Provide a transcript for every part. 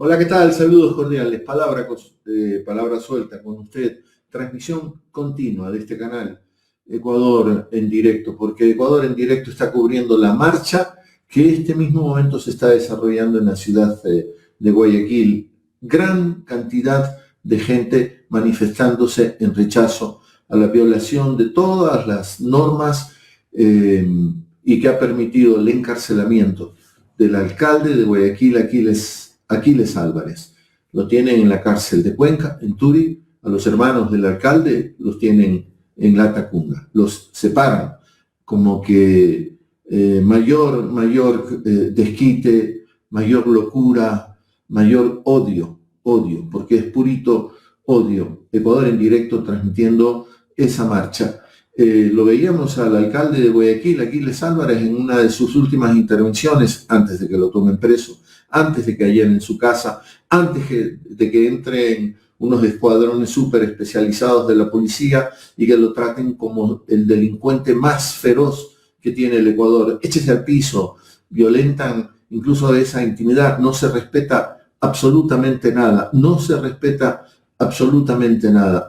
Hola, ¿qué tal? Saludos cordiales. Palabra suelta con usted. Transmisión continua de este canal Ecuador en directo, porque Ecuador en directo está cubriendo la marcha que este mismo momento se está desarrollando en la ciudad de Guayaquil. Gran cantidad de gente manifestándose en rechazo a la violación de todas las normas y que ha permitido el encarcelamiento del alcalde de Guayaquil, Aquiles Álvarez. Lo tienen en la cárcel de Cuenca, en Turi. A los hermanos del alcalde los tienen en La Tacunga. Los separan como que mayor desquite, mayor locura, mayor odio, porque es purito odio. Ecuador en directo transmitiendo esa marcha. Lo veíamos al alcalde de Guayaquil, Aquiles Álvarez, en una de sus últimas intervenciones, antes de que lo tomen preso, antes de que allenen su casa, antes de que entren unos escuadrones súper especializados de la policía y que lo traten como el delincuente más feroz que tiene el Ecuador. Échese al piso, violentan incluso esa intimidad, no se respeta absolutamente nada,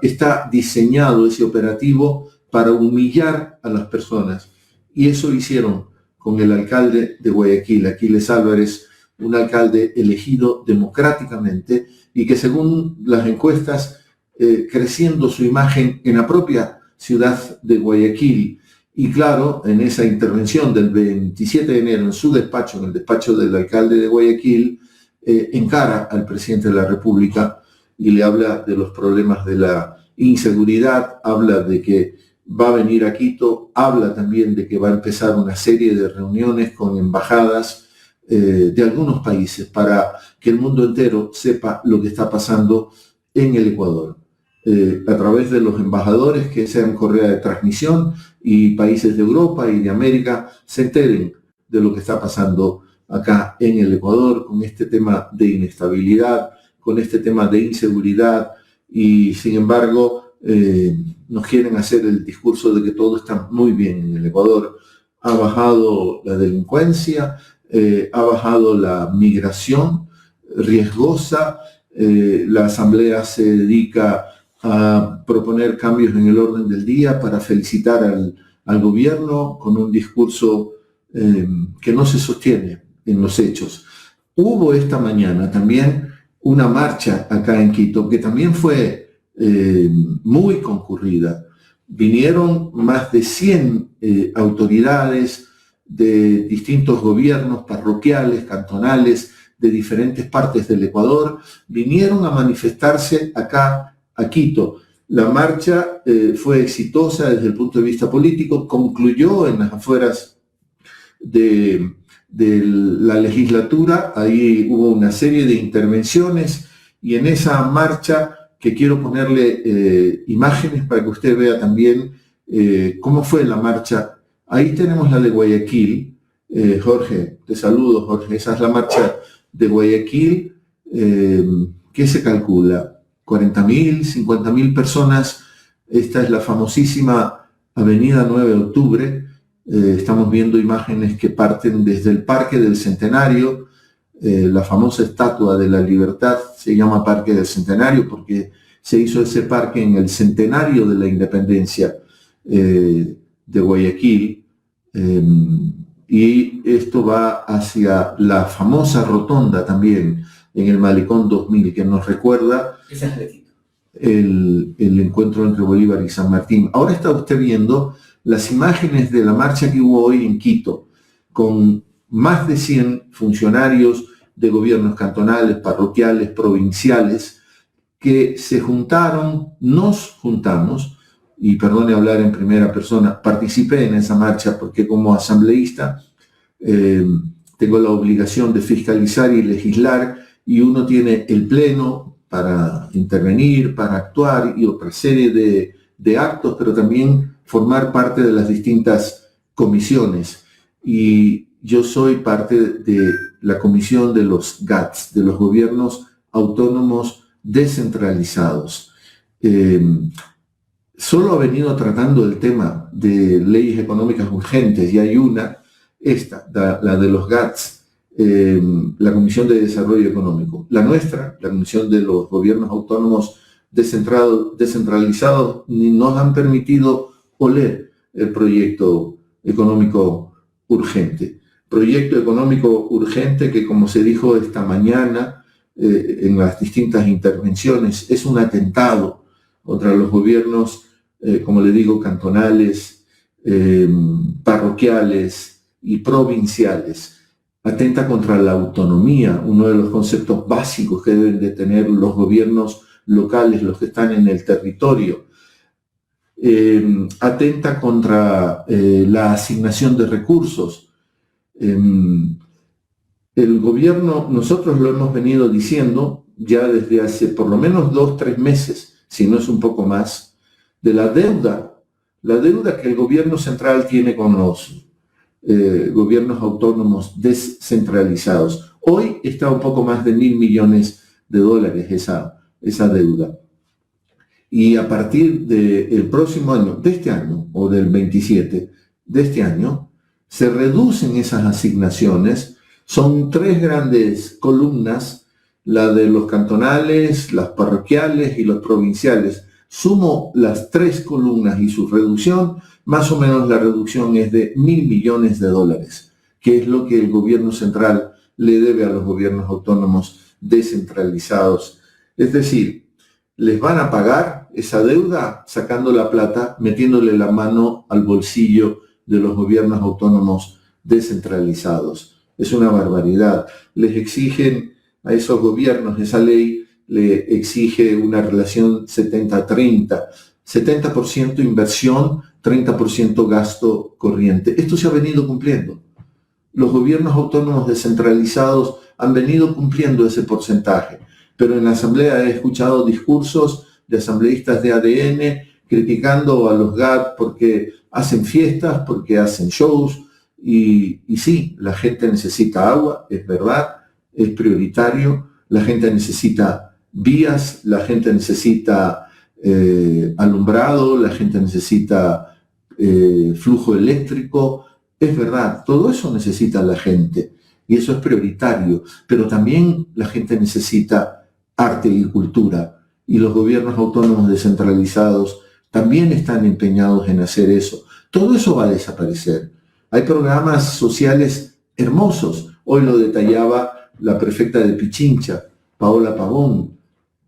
Está diseñado ese operativo para humillar a las personas. Y eso hicieron con el alcalde de Guayaquil, Aquiles Álvarez, un alcalde elegido democráticamente y que según las encuestas, creciendo su imagen en la propia ciudad de Guayaquil. Y claro, en esa intervención del 27 de enero en su despacho, en el despacho del alcalde de Guayaquil, encara al presidente de la República y le habla de los problemas de la inseguridad, habla de que va a venir a Quito, habla también de que va a empezar una serie de reuniones con embajadas de algunos países para que el mundo entero sepa lo que está pasando en el Ecuador. A través de los embajadores que sean correa de transmisión y países de Europa y de América se enteren de lo que está pasando acá en el Ecuador con este tema de inestabilidad, con este tema de inseguridad y sin embargo nos quieren hacer el discurso de que todo está muy bien en el Ecuador. Ha bajado la delincuencia, ha bajado la migración riesgosa, la Asamblea se dedica a proponer cambios en el orden del día para felicitar al gobierno con un discurso que no se sostiene en los hechos. Hubo esta mañana también una marcha acá en Quito que también fue muy concurrida. Vinieron más de 100 autoridades de distintos gobiernos parroquiales, cantonales, de diferentes partes del Ecuador, vinieron a manifestarse acá a Quito. La marcha fue exitosa desde el punto de vista político, concluyó en las afueras de la legislatura, ahí hubo una serie de intervenciones y en esa marcha que quiero ponerle imágenes para que usted vea también cómo fue la marcha. Ahí tenemos la de Guayaquil. Jorge, te saludo, Jorge. Esa es la marcha de Guayaquil. ¿Qué se calcula? 40.000, 50.000 personas. Esta es la famosísima Avenida 9 de Octubre. Estamos viendo imágenes que parten desde el Parque del Centenario. La famosa Estatua de la Libertad se llama Parque del Centenario porque se hizo ese parque en el centenario de la independencia de Guayaquil, y esto va hacia la famosa rotonda también en el Malecón 2000 que nos recuerda el encuentro entre Bolívar y San Martín. Ahora está usted viendo las imágenes de la marcha que hubo hoy en Quito con más de 100 funcionarios de gobiernos cantonales, parroquiales, provinciales, que se juntaron, nos juntamos, y perdone hablar en primera persona, participé en esa marcha porque como asambleísta tengo la obligación de fiscalizar y legislar, y uno tiene el pleno para intervenir, para actuar y otra serie de actos, pero también formar parte de las distintas comisiones. Y yo soy parte de la comisión de los GATS, de los gobiernos autónomos descentralizados. Solo ha venido tratando el tema de leyes económicas urgentes y hay una, la de los GATS, la Comisión de Desarrollo Económico. La nuestra, la Comisión de los Gobiernos Autónomos Descentralizados, ni nos han permitido oler el proyecto económico urgente. Proyecto económico urgente que, como se dijo esta mañana en las distintas intervenciones, es un atentado contra los gobiernos, como le digo, cantonales, parroquiales y provinciales. Atenta contra la autonomía, uno de los conceptos básicos que deben de tener los gobiernos locales, los que están en el territorio. Atenta contra la asignación de recursos. El gobierno, nosotros lo hemos venido diciendo ya desde hace por lo menos 2-3 meses, si no es un poco más, de la deuda que el gobierno central tiene con los gobiernos autónomos descentralizados. Hoy está un poco más de $1.000 millones esa deuda. Y a partir del próximo año, de este año, o del 27 de este año, se reducen esas asignaciones. Son 3 grandes columnas, la de los cantonales, las parroquiales y los provinciales. Sumo las 3 columnas y su reducción, más o menos la reducción es de $1.000 millones, que es lo que el gobierno central le debe a los gobiernos autónomos descentralizados. Es decir, les van a pagar esa deuda sacando la plata, metiéndole la mano al bolsillo de los gobiernos autónomos descentralizados. Es una barbaridad. Les exigen a esos gobiernos, esa ley le exige una relación 70-30, 70% inversión, 30% gasto corriente. Esto se ha venido cumpliendo. Los gobiernos autónomos descentralizados han venido cumpliendo ese porcentaje, pero en la Asamblea he escuchado discursos de asambleístas de ADN criticando a los GAT porque hacen fiestas, porque hacen shows, y sí, la gente necesita agua, es verdad, es prioritario, la gente necesita vías, la gente necesita alumbrado, la gente necesita flujo eléctrico, es verdad, todo eso necesita la gente y eso es prioritario, pero también la gente necesita arte y cultura y los gobiernos autónomos descentralizados también están empeñados en hacer eso. Todo eso va a desaparecer. Hay programas sociales hermosos, hoy lo detallaba la prefecta de Pichincha, Paola Pavón,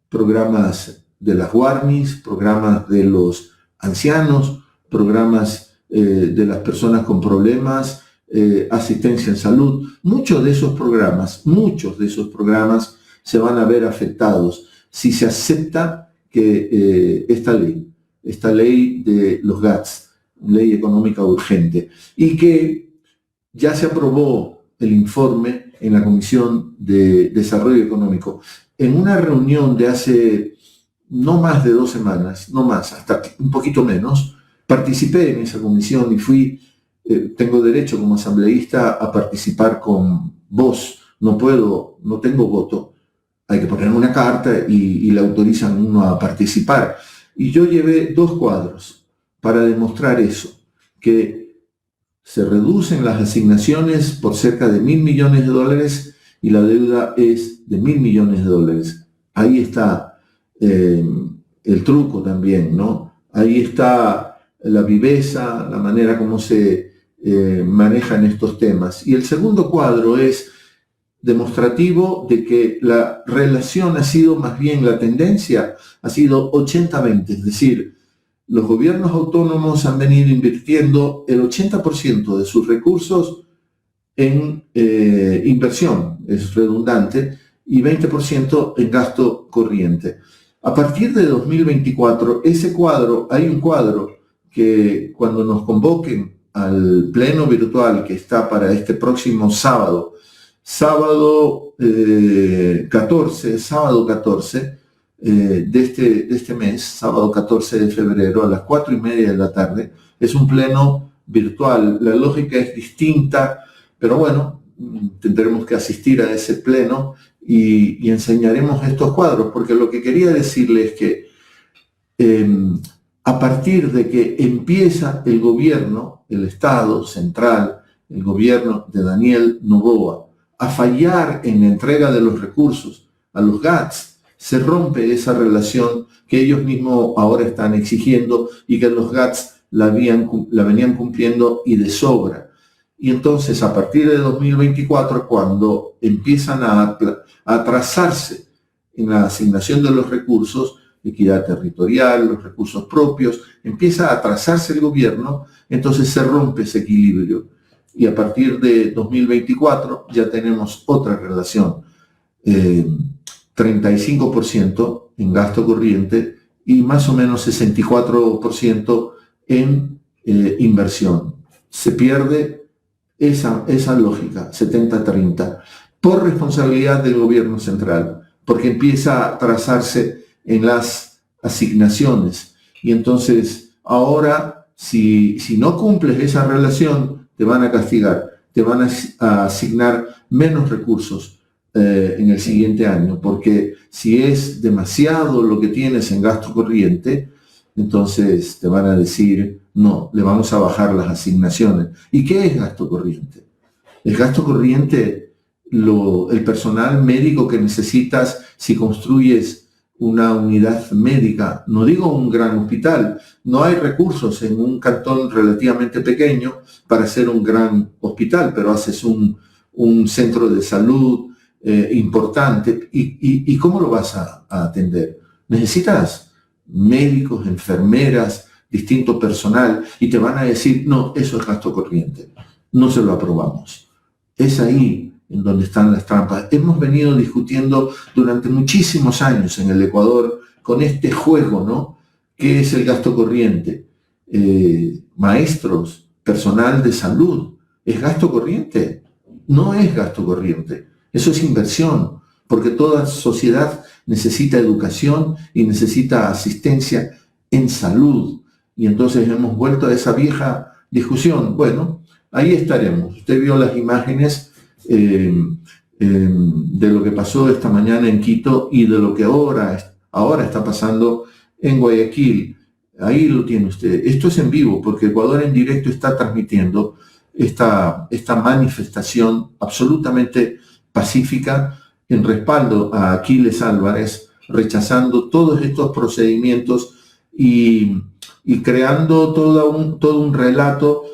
programas de las Guarnis, programas de los ancianos, programas de las personas con problemas, asistencia en salud. Muchos de esos programas se van a ver afectados si se acepta que esta ley de los GATS, ley económica urgente, y que ya se aprobó el informe en la Comisión de Desarrollo Económico. En una reunión de hace no más de 2 semanas, no más, hasta un poquito menos, participé en esa comisión y fui, tengo derecho como asambleísta a participar con voz. No tengo voto. Hay que poner una carta y le autorizan uno a participar. Y yo llevé 2 cuadros para demostrar eso, que se reducen las asignaciones por cerca de $1.000 millones y la deuda es de $1.000 millones. Ahí está el truco también, ¿no? Ahí está la viveza, la manera como se manejan estos temas. Y el segundo cuadro es demostrativo de que la relación ha sido más bien, la tendencia ha sido 80-20, es decir, los gobiernos autónomos han venido invirtiendo el 80% de sus recursos en inversión, es redundante, y 20% en gasto corriente. A partir de 2024, hay un cuadro que cuando nos convoquen al pleno virtual que está para este próximo sábado 14 de este mes, sábado 14 de febrero a las 4:30 de la tarde, es un pleno virtual. La lógica es distinta, pero bueno, tendremos que asistir a ese pleno y enseñaremos estos cuadros, porque lo que quería decirles es que a partir de que empieza el gobierno, el Estado central, el gobierno de Daniel Noboa, a fallar en la entrega de los recursos a los GATS, se rompe esa relación que ellos mismos ahora están exigiendo y que los GATS la venían cumpliendo y de sobra. Y entonces, a partir de 2024, cuando empiezan a atrasarse en la asignación de los recursos, equidad territorial, los recursos propios, empieza a atrasarse el gobierno, entonces se rompe ese equilibrio. Y a partir de 2024 ya tenemos otra relación, 35% en gasto corriente y más o menos 64% en inversión. Se pierde esa lógica, 70-30, por responsabilidad del gobierno central, porque empieza a trazarse en las asignaciones. Y entonces, ahora, si no cumples esa relación, te van a castigar, te van a asignar menos recursos en el siguiente año, porque si es demasiado lo que tienes en gasto corriente, entonces te van a decir, no, le vamos a bajar las asignaciones. ¿Y qué es gasto corriente? El gasto corriente, el personal médico que necesitas si construyes una unidad médica, no digo un gran hospital, no hay recursos en un cantón relativamente pequeño para hacer un gran hospital, pero haces un centro de salud importante. ¿Y cómo lo vas a atender? Necesitas médicos, enfermeras, distinto personal, y te van a decir, no, eso es gasto corriente, no se lo aprobamos. Es ahí en donde están las trampas. Hemos venido discutiendo durante muchísimos años en el Ecuador con este juego, ¿no? ¿Qué es el gasto corriente? Maestros, personal de salud, ¿es gasto corriente? No es gasto corriente, eso es inversión, porque toda sociedad necesita educación y necesita asistencia en salud. Y entonces hemos vuelto a esa vieja discusión. Bueno, ahí estaremos. Usted vio las imágenes de lo que pasó esta mañana en Quito y de lo que ahora está pasando en Guayaquil. Ahí lo tiene usted. Esto es en vivo, porque Ecuador en directo está transmitiendo esta manifestación absolutamente pacífica en respaldo a Aquiles Álvarez, rechazando todos estos procedimientos y creando todo un relato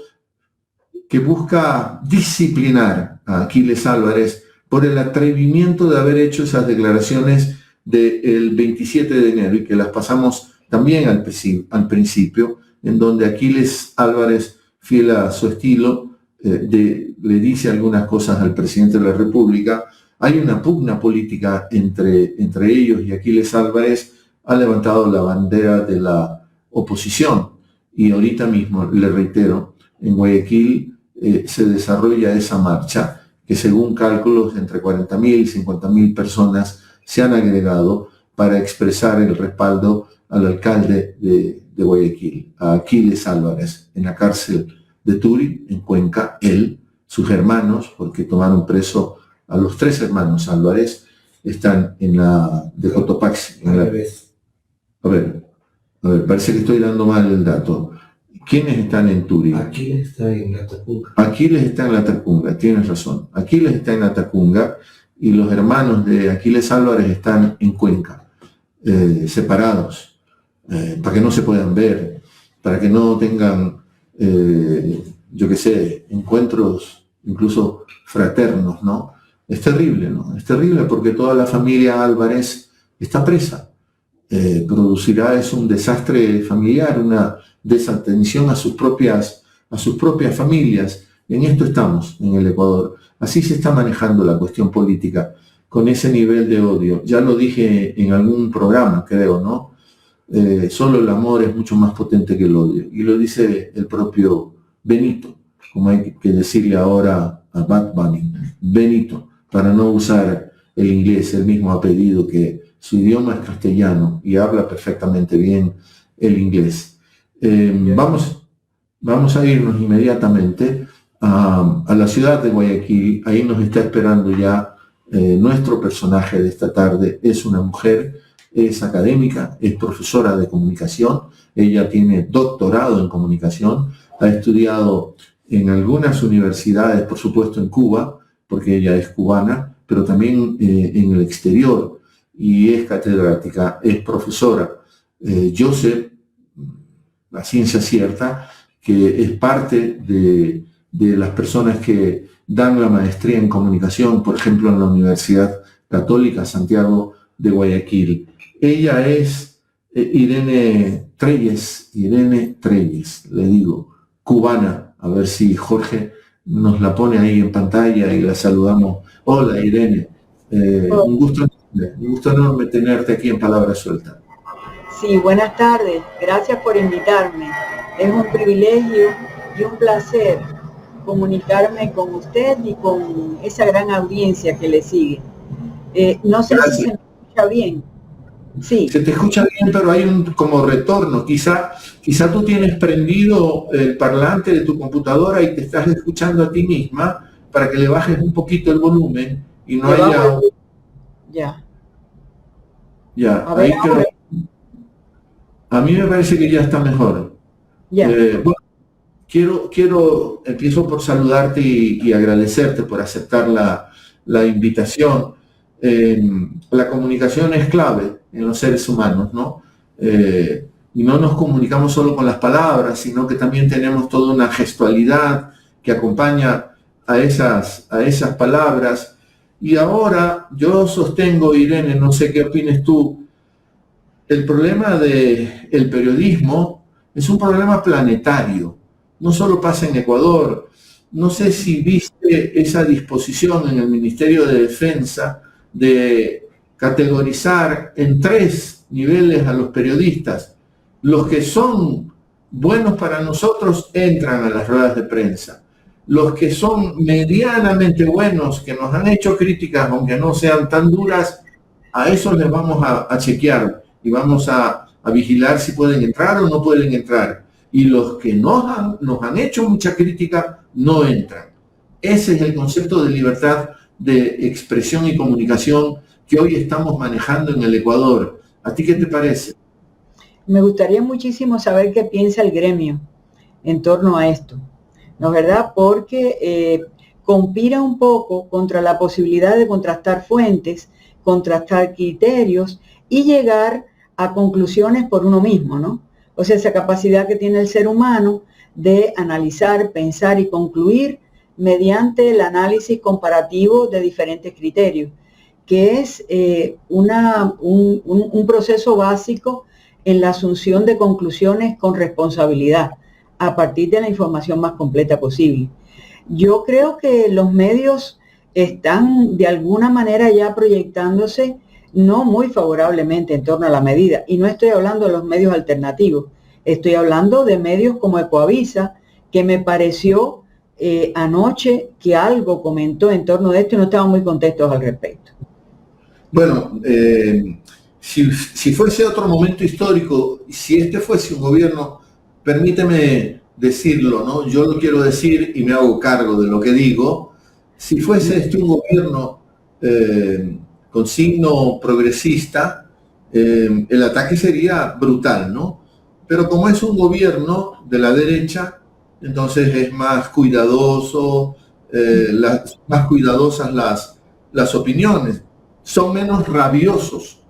que busca disciplinar a Aquiles Álvarez por el atrevimiento de haber hecho esas declaraciones del 27 de enero y que las pasamos también al principio, en donde Aquiles Álvarez, fiel a su estilo, le dice algunas cosas al presidente de la República. Hay una pugna política entre ellos, y Aquiles Álvarez ha levantado la bandera de la oposición. Y ahorita mismo, le reitero, en Guayaquil se desarrolla esa marcha que, según cálculos, entre 40.000 y 50.000 personas se han agregado para expresar el respaldo al alcalde de Guayaquil, a Aquiles Álvarez, en la cárcel de Turi, en Cuenca. Él, sus hermanos, porque tomaron preso a los 3 hermanos Álvarez, están en la de Cotopaxi. A ver, parece que estoy dando mal el dato. ¿Quiénes están en Turi? Aquiles está en la Tacunga. Aquiles está en la Tacunga, tienes razón. Aquiles está en la Tacunga y los hermanos de Aquiles Álvarez están en Cuenca, separados, para que no se puedan ver, para que no tengan, yo qué sé, encuentros incluso fraternos, ¿no? Es terrible, ¿no? Es terrible porque toda la familia Álvarez está presa. Producirá un desastre familiar, una desatención a sus propias familias. En esto estamos en el Ecuador. Así se está manejando la cuestión política, con ese nivel de odio. Ya lo dije en algún programa, creo, ¿no? Solo el amor es mucho más potente que el odio. Y lo dice el propio Benito, como hay que decirle ahora a Bad Bunny, Benito, para no usar el inglés, el mismo apellido, que su idioma es castellano y habla perfectamente bien el inglés. Vamos a irnos inmediatamente a la ciudad de Guayaquil. Ahí nos está esperando ya nuestro personaje de esta tarde. Es una mujer, es académica, es profesora de comunicación. Ella tiene doctorado en comunicación, ha estudiado en algunas universidades, por supuesto en Cuba, porque ella es cubana, pero también en el exterior, y es catedrática, es profesora. Yo sé, la ciencia cierta, que es parte de las personas que dan la maestría en comunicación, por ejemplo, en la Universidad Católica Santiago de Guayaquil. Ella es Irene Treyes, le digo, cubana. A ver si Jorge nos la pone ahí en pantalla y la saludamos. Hola, Irene. Un gusto enorme tenerte aquí en Palabra Suelta. Sí, buenas tardes. Gracias por invitarme. Es un privilegio y un placer comunicarme con usted y con esa gran audiencia que le sigue. No sé Gracias. Si se me escucha bien. Sí. Se te escucha bien, pero hay un como retorno. Quizá tú tienes prendido el parlante de tu computadora y te estás escuchando a ti misma para que le bajes un poquito el volumen y no haya... Ya. Ya, a ver, a mí me parece que ya está mejor. Ya. Bueno, empiezo por saludarte y agradecerte por aceptar la invitación. La comunicación es clave en los seres humanos, ¿no? Y no nos comunicamos solo con las palabras, sino que también tenemos toda una gestualidad que acompaña a esas palabras. Y ahora yo sostengo, Irene, no sé qué opines tú, el problema del periodismo es un problema planetario. No solo pasa en Ecuador. No sé si viste esa disposición en el Ministerio de Defensa de categorizar en 3 niveles a los periodistas. Los que son buenos para nosotros entran a las ruedas de prensa. Los que son medianamente buenos, que nos han hecho críticas, aunque no sean tan duras, a esos les vamos a chequear y vamos a vigilar si pueden entrar o no pueden entrar. Y los que nos han hecho mucha crítica no entran. Ese es el concepto de libertad de expresión y comunicación que hoy estamos manejando en el Ecuador. ¿A ti qué te parece? Me gustaría muchísimo saber qué piensa el gremio en torno a esto, ¿no es verdad? Porque conspira un poco contra la posibilidad de contrastar fuentes, contrastar criterios y llegar a conclusiones por uno mismo, ¿no? O sea, esa capacidad que tiene el ser humano de analizar, pensar y concluir mediante el análisis comparativo de diferentes criterios, que es un proceso básico en la asunción de conclusiones con responsabilidad, a partir de la información más completa posible. Yo creo que los medios están de alguna manera ya proyectándose no muy favorablemente en torno a la medida, y no estoy hablando de los medios alternativos, estoy hablando de medios como Ecoavisa, que me pareció anoche que algo comentó en torno de esto y no estaban muy contentos al respecto. Bueno, si fuese otro momento histórico, si este fuese un gobierno, permíteme decirlo, ¿no? Yo lo quiero decir y me hago cargo de lo que digo. Si fuese este un gobierno con signo progresista, el ataque sería brutal, ¿no? Pero como es un gobierno de la derecha, entonces es más cuidadoso, más cuidadosas las opiniones, son menos rabiosos,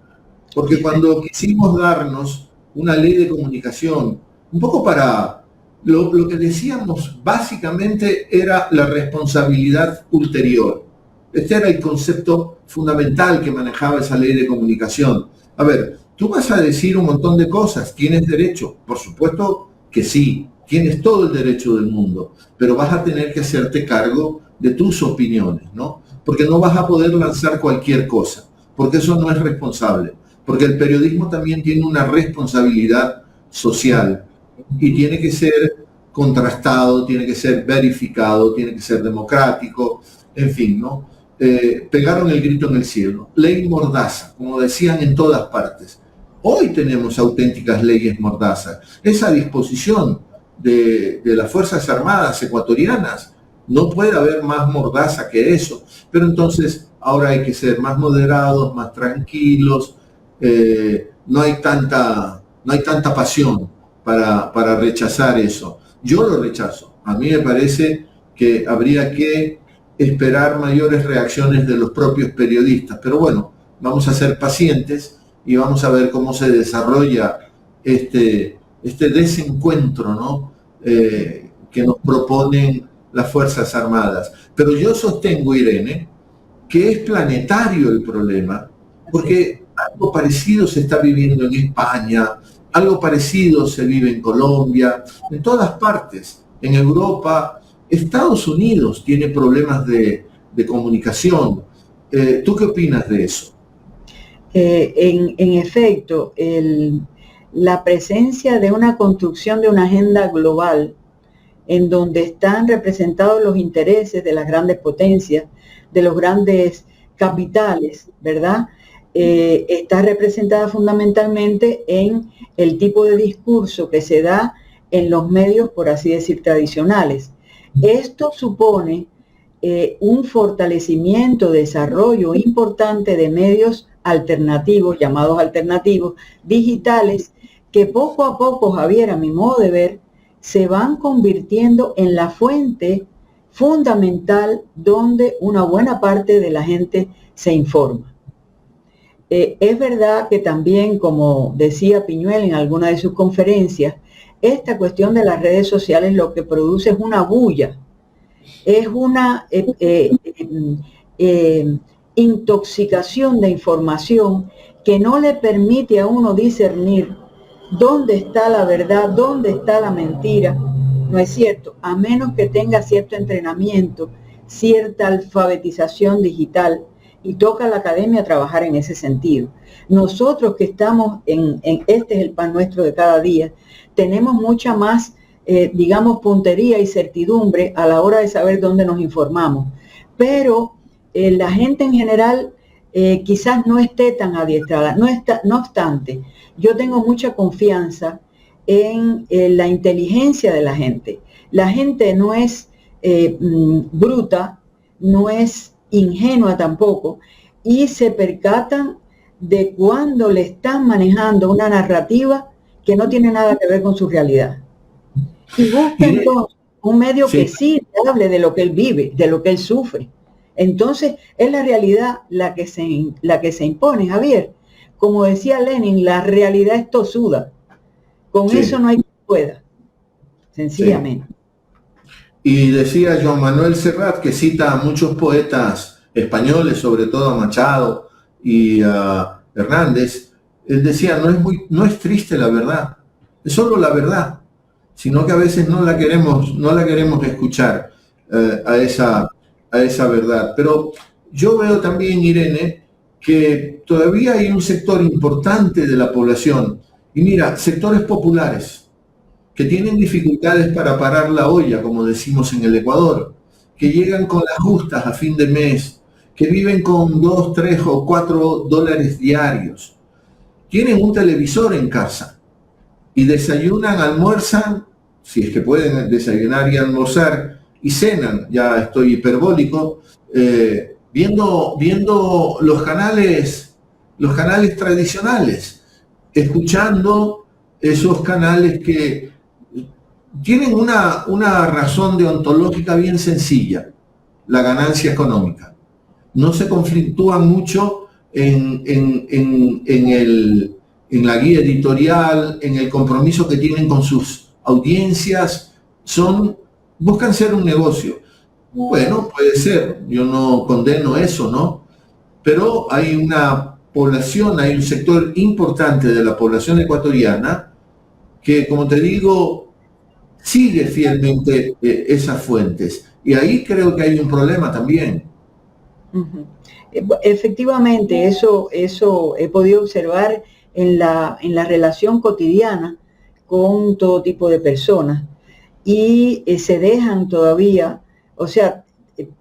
porque cuando quisimos darnos una ley de comunicación, un poco para lo que decíamos básicamente era la responsabilidad ulterior. Este era el concepto fundamental que manejaba esa ley de comunicación. A ver, tú vas a decir un montón de cosas, tienes derecho, por supuesto que sí, tienes todo el derecho del mundo, pero vas a tener que hacerte cargo de tus opiniones, ¿no? Porque no vas a poder lanzar cualquier cosa, porque eso no es responsable, porque el periodismo también tiene una responsabilidad social y tiene que ser contrastado, tiene que ser verificado, tiene que ser democrático, en fin, ¿no? Pegaron el grito en el cielo. Ley mordaza, como decían en todas partes. Hoy tenemos auténticas leyes mordazas. Esa disposición de las Fuerzas Armadas ecuatorianas, no puede haber más mordaza que eso. Pero entonces ahora hay que ser más moderados, más tranquilos. No hay tanta pasión para rechazar eso. Yo lo rechazo. A mí me parece que habría que esperar mayores reacciones de los propios periodistas. Pero bueno, vamos a ser pacientes y vamos a ver cómo se desarrolla este desencuentro, ¿no? Que nos proponen las Fuerzas Armadas. Pero yo sostengo, Irene, que es planetario el problema, porque algo parecido se está viviendo en España, algo parecido se vive en Colombia, en todas partes, en Europa. Estados Unidos tiene problemas de comunicación. ¿Tú qué opinas de eso? En efecto, la presencia de una construcción de una agenda global en donde están representados los intereses de las grandes potencias, de los grandes capitales, ¿verdad? Está representada fundamentalmente en el tipo de discurso que se da en los medios, por así decir, tradicionales. Esto supone un fortalecimiento, desarrollo importante de medios alternativos, llamados alternativos, digitales, que poco a poco, Javier, a mi modo de ver, se van convirtiendo en la fuente fundamental donde una buena parte de la gente se informa. Es verdad que también, como decía Piñuel en alguna de sus conferencias, esta cuestión de las redes sociales lo que produce es una bulla, es una intoxicación de información que no le permite a uno discernir dónde está la verdad, dónde está la mentira. No es cierto, a menos que tenga cierto entrenamiento, cierta alfabetización digital, y toca a la academia trabajar en ese sentido. Nosotros que estamos en este es el pan nuestro de cada día, tenemos mucha más, digamos, puntería y certidumbre a la hora de saber dónde nos informamos. Pero la gente en general quizás no esté tan adiestrada. No obstante, yo tengo mucha confianza en la inteligencia de la gente. La gente no es bruta, no es ingenua tampoco, y se percatan de cuando le están manejando una narrativa que no tiene nada que ver con su realidad. Y busca entonces un medio que sí hable de lo que él vive, de lo que él sufre. Entonces es la realidad la que se impone, Javier. Como decía Lenin, la realidad es tosuda. Con eso no hay quien pueda, sencillamente. Y decía Joan Manuel Serrat, que cita a muchos poetas españoles, sobre todo a Machado y a Hernández. Él decía, no es triste la verdad, es solo la verdad, sino que a veces no la queremos escuchar a esa verdad. Pero yo veo también, Irene, que todavía hay un sector importante de la población, y mira, sectores populares, que tienen dificultades para parar la olla, como decimos en el Ecuador, que llegan con las justas a fin de mes, que viven con 2, 3 o 4 dólares diarios, tienen un televisor en casa y desayunan, almuerzan, si es que pueden desayunar y almorzar, y cenan, ya estoy hiperbólico, viendo los canales tradicionales, escuchando esos canales que tienen una razón deontológica bien sencilla: la ganancia económica. No se conflictúan mucho en la guía editorial, en el compromiso que tienen con sus audiencias. Buscan ser un negocio. Bueno, puede ser, yo no condeno eso, ¿no? Pero hay una población, hay un sector importante de la población ecuatoriana que, como te digo, sigue fielmente esas fuentes. Y ahí creo que hay un problema también. Efectivamente, eso he podido observar en la relación cotidiana con todo tipo de personas, y se dejan todavía, o sea,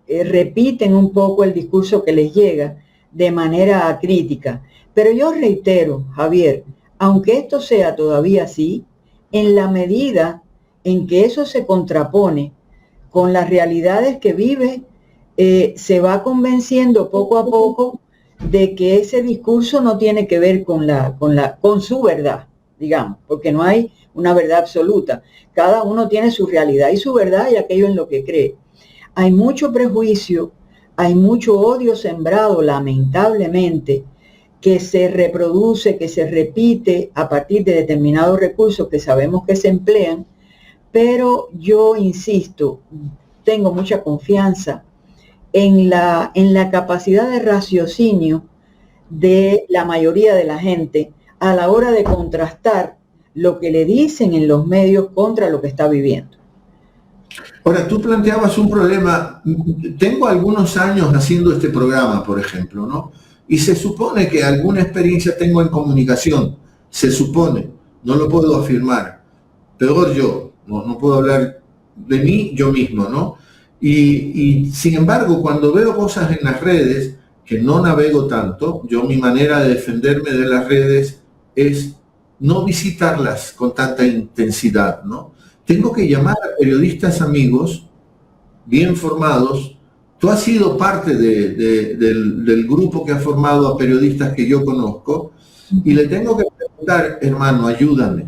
repiten un poco el discurso que les llega de manera crítica. Pero yo reitero, Javier, aunque esto sea todavía así, en la medida en que eso se contrapone con las realidades que vive, se va convenciendo poco a poco de que ese discurso no tiene que ver con su verdad, digamos, porque no hay una verdad absoluta. Cada uno tiene su realidad y su verdad y aquello en lo que cree. hay mucho prejuicio, hay mucho odio sembrado, lamentablemente, que se reproduce, que se repite a partir de determinados recursos que sabemos que se emplean, pero yo insisto, tengo mucha confianza en la capacidad de raciocinio de la mayoría de la gente a la hora de contrastar lo que le dicen en los medios contra lo que está viviendo. Ahora, tú planteabas un problema. Tengo algunos años haciendo este programa, por ejemplo, ¿no? Y se supone que alguna experiencia tengo en comunicación. Se supone, no lo puedo afirmar. Peor yo, no puedo hablar de mí yo mismo, ¿no? Y sin embargo, cuando veo cosas en las redes, que no navego tanto, mi manera de defenderme de las redes es no visitarlas con tanta intensidad, ¿no? Tengo que llamar a periodistas amigos, bien formados. Tú has sido parte del grupo que ha formado a periodistas que yo conozco, y le tengo que preguntar, hermano, ayúdame.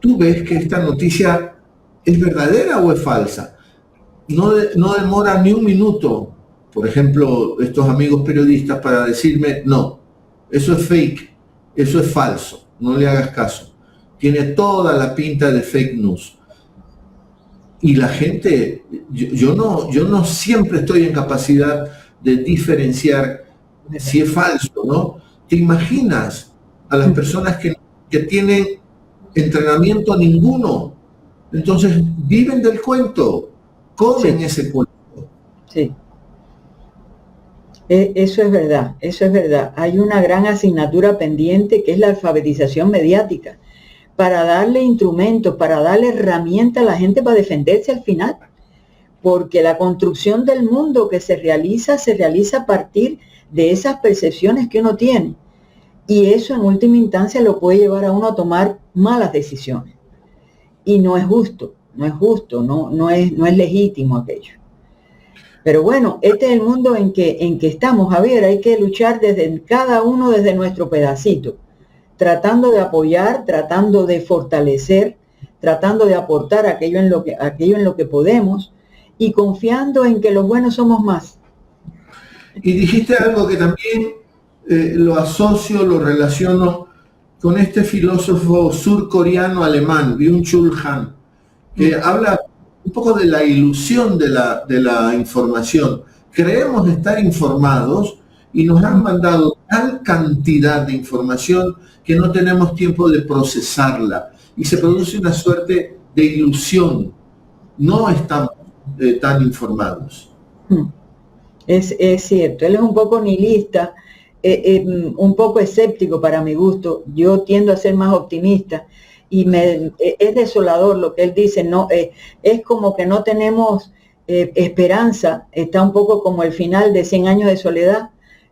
¿Tú ves que esta noticia es verdadera o es falsa? No demora ni un minuto, por ejemplo, estos amigos periodistas para decirme, no, eso es fake, eso es falso, no le hagas caso. Tiene toda la pinta de fake news. Y la gente, yo no siempre estoy en capacidad de diferenciar si es falso, ¿no? ¿Te imaginas a las personas que tienen entrenamiento ninguno? Entonces viven del cuento, comen ese cuento. Sí. Eso es verdad, eso es verdad. Hay una gran asignatura pendiente que es la alfabetización mediática, para darle instrumentos, para darle herramientas a la gente para defenderse al final. Porque la construcción del mundo que se realiza a partir de esas percepciones que uno tiene. Y eso en última instancia lo puede llevar a uno a tomar malas decisiones. Y no es justo, no es legítimo aquello. Pero bueno, este es el mundo en que estamos, Javier. Hay que luchar cada uno desde nuestro pedacito, tratando de apoyar, tratando de fortalecer, tratando de aportar aquello en lo que podemos, y confiando en que los buenos somos más. Y dijiste algo que también lo asocio, lo relaciono con este filósofo surcoreano-alemán, Byung-Chul Han, que habla un poco de la ilusión de la información. Creemos estar informados y nos han mandado tal cantidad de información que no tenemos tiempo de procesarla. Y se produce una suerte de ilusión. No estamos tan informados. Es cierto, él es un poco nihilista, un poco escéptico para mi gusto. Yo tiendo a ser más optimista, y es desolador lo que él dice. No, es como que no tenemos esperanza. Está un poco como el final de 100 años de soledad.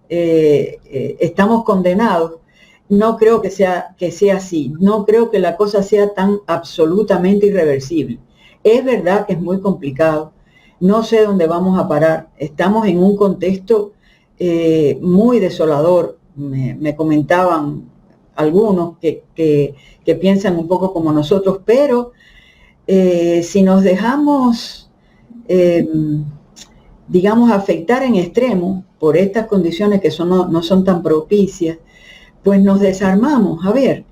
Estamos condenados. No creo que sea así. No creo que la cosa sea tan absolutamente irreversible. Es verdad que es muy complicado. No sé dónde vamos a parar. Estamos en un contexto muy desolador. Me comentaban algunos que piensan un poco como nosotros, pero si nos dejamos, digamos, afectar en extremo por estas condiciones que no son tan propicias, pues nos desarmamos, Javier.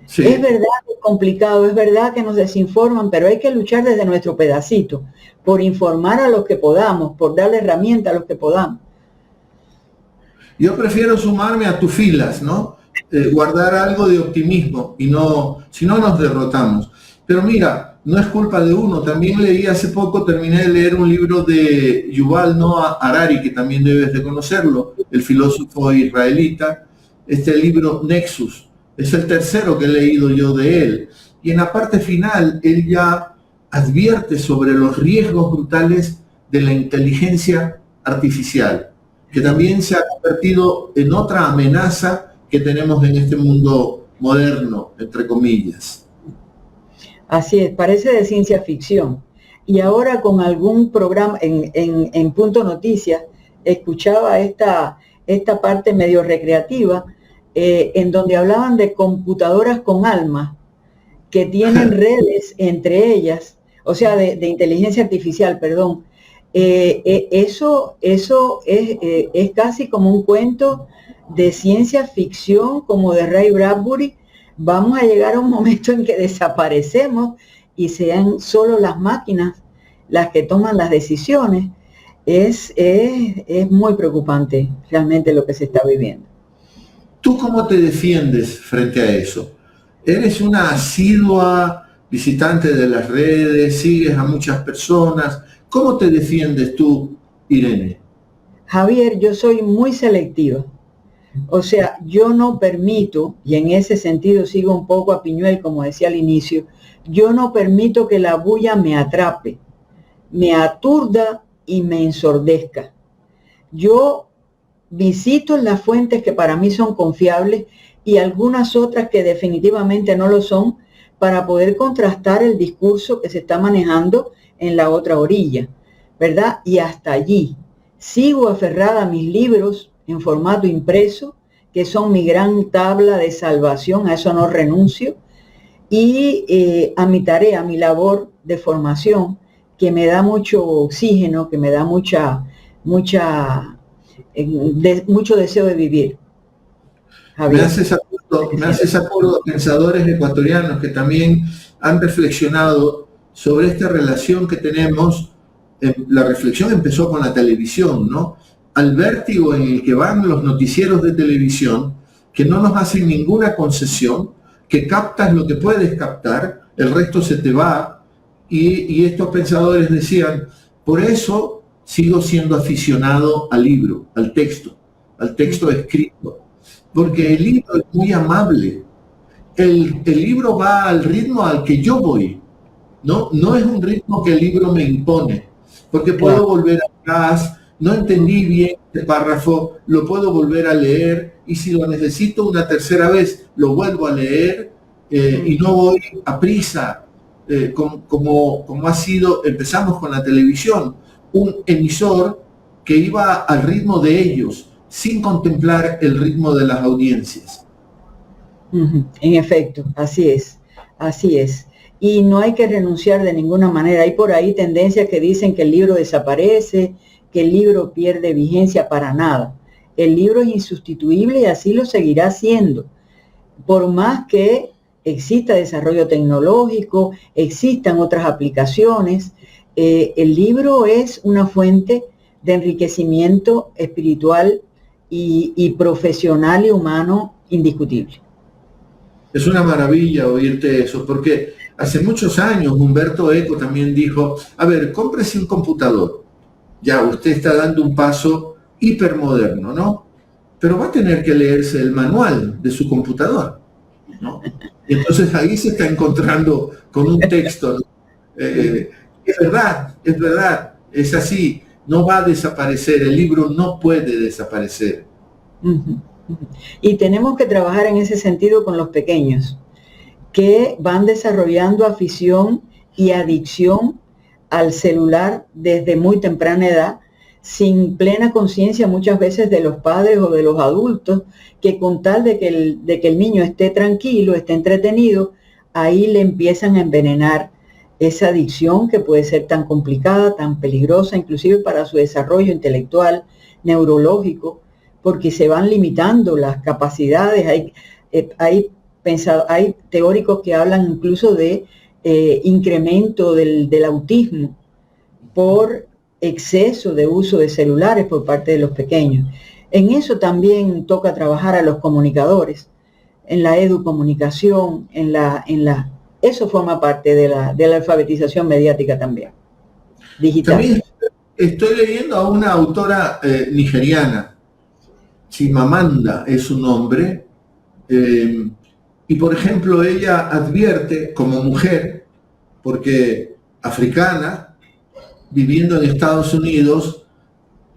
Sí. Es verdad que es complicado, es verdad que nos desinforman, pero hay que luchar desde nuestro pedacito, por informar a los que podamos, por darle herramientas a los que podamos. Yo prefiero sumarme a tus filas, ¿no? Guardar algo de optimismo, y si no nos derrotamos. Pero mira, no es culpa de uno. También leí hace poco, terminé de leer un libro de Yuval Noah Harari, que también debes de conocerlo, el filósofo israelita. Este libro, Nexus, es el tercero que he leído yo de él. Y en la parte final, él ya advierte sobre los riesgos brutales de la inteligencia artificial, que también se ha convertido en otra amenaza que tenemos en este mundo moderno, entre comillas. Así es, parece de ciencia ficción. Y ahora con algún programa en Punto Noticias, escuchaba esta parte medio recreativa, en donde hablaban de computadoras con alma, que tienen redes entre ellas, o sea, de inteligencia artificial, perdón, Eso es casi como un cuento de ciencia ficción, como de Ray Bradbury. Vamos a llegar a un momento en que desaparecemos y sean solo las máquinas las que toman las decisiones. Es muy preocupante realmente lo que se está viviendo. ¿Tú cómo te defiendes frente a eso? ¿Eres una asidua visitante de las redes? ¿Sigues a muchas personas? ¿Cómo te defiendes tú, Irene? Javier, yo soy muy selectiva. O sea, yo no permito, y en ese sentido sigo un poco a Piñuel, como decía al inicio, yo no permito que la bulla me atrape, me aturda y me ensordezca. Yo visito las fuentes que para mí son confiables y algunas otras que definitivamente no lo son, para poder contrastar el discurso que se está manejando en la otra orilla, ¿verdad? Y hasta allí. Sigo aferrada a mis libros en formato impreso, que son mi gran tabla de salvación, a eso no renuncio, y a mi tarea, a mi labor de formación, que me da mucho oxígeno, que me da mucho deseo de vivir. Me haces acuerdo a pensadores ecuatorianos que también han reflexionado sobre esta relación que tenemos. La reflexión empezó con la televisión, ¿no? Al vértigo en el que van los noticieros de televisión, que no nos hacen ninguna concesión, que captas lo que puedes captar, el resto se te va, y estos pensadores decían, por eso sigo siendo aficionado al libro, al texto escrito, porque el libro es muy amable. El libro va al ritmo al que yo voy, ¿no? No es un ritmo que el libro me impone, porque puedo volver atrás, no entendí bien este párrafo, lo puedo volver a leer, y si lo necesito una tercera vez, lo vuelvo a leer, y no voy a prisa, como ha sido, empezamos con la televisión, un emisor que iba al ritmo de ellos, sin contemplar el ritmo de las audiencias. En efecto, así es. Y no hay que renunciar de ninguna manera. Hay por ahí tendencias que dicen que el libro desaparece, que el libro pierde vigencia. Para nada. El libro es insustituible y así lo seguirá siendo. Por más que exista desarrollo tecnológico, existan otras aplicaciones, el libro es una fuente de enriquecimiento espiritual y profesional y humano indiscutible. Es una maravilla oírte eso, porque hace muchos años Humberto Eco también dijo, a ver, cómprese un computador. Ya, usted está dando un paso hipermoderno, ¿no? Pero va a tener que leerse el manual de su computador, ¿no? Y entonces ahí se está encontrando con un texto, ¿no? Es verdad, es así, no va a desaparecer, el libro no puede desaparecer. Y tenemos que trabajar en ese sentido con los pequeños, que van desarrollando afición y adicción al celular desde muy temprana edad, sin plena conciencia muchas veces de los padres o de los adultos, que con tal de que el niño esté tranquilo, esté entretenido, ahí le empiezan a envenenar esa adicción que puede ser tan complicada, tan peligrosa, inclusive para su desarrollo intelectual, neurológico, porque se van limitando las capacidades. Hay teóricos que hablan incluso de incremento del autismo por exceso de uso de celulares por parte de los pequeños. En eso también toca trabajar a los comunicadores, en la educomunicación, eso forma parte de la alfabetización mediática también, digital. También estoy leyendo a una autora nigeriana, Chimamanda es su nombre, y por ejemplo ella advierte como mujer, porque africana, viviendo en Estados Unidos,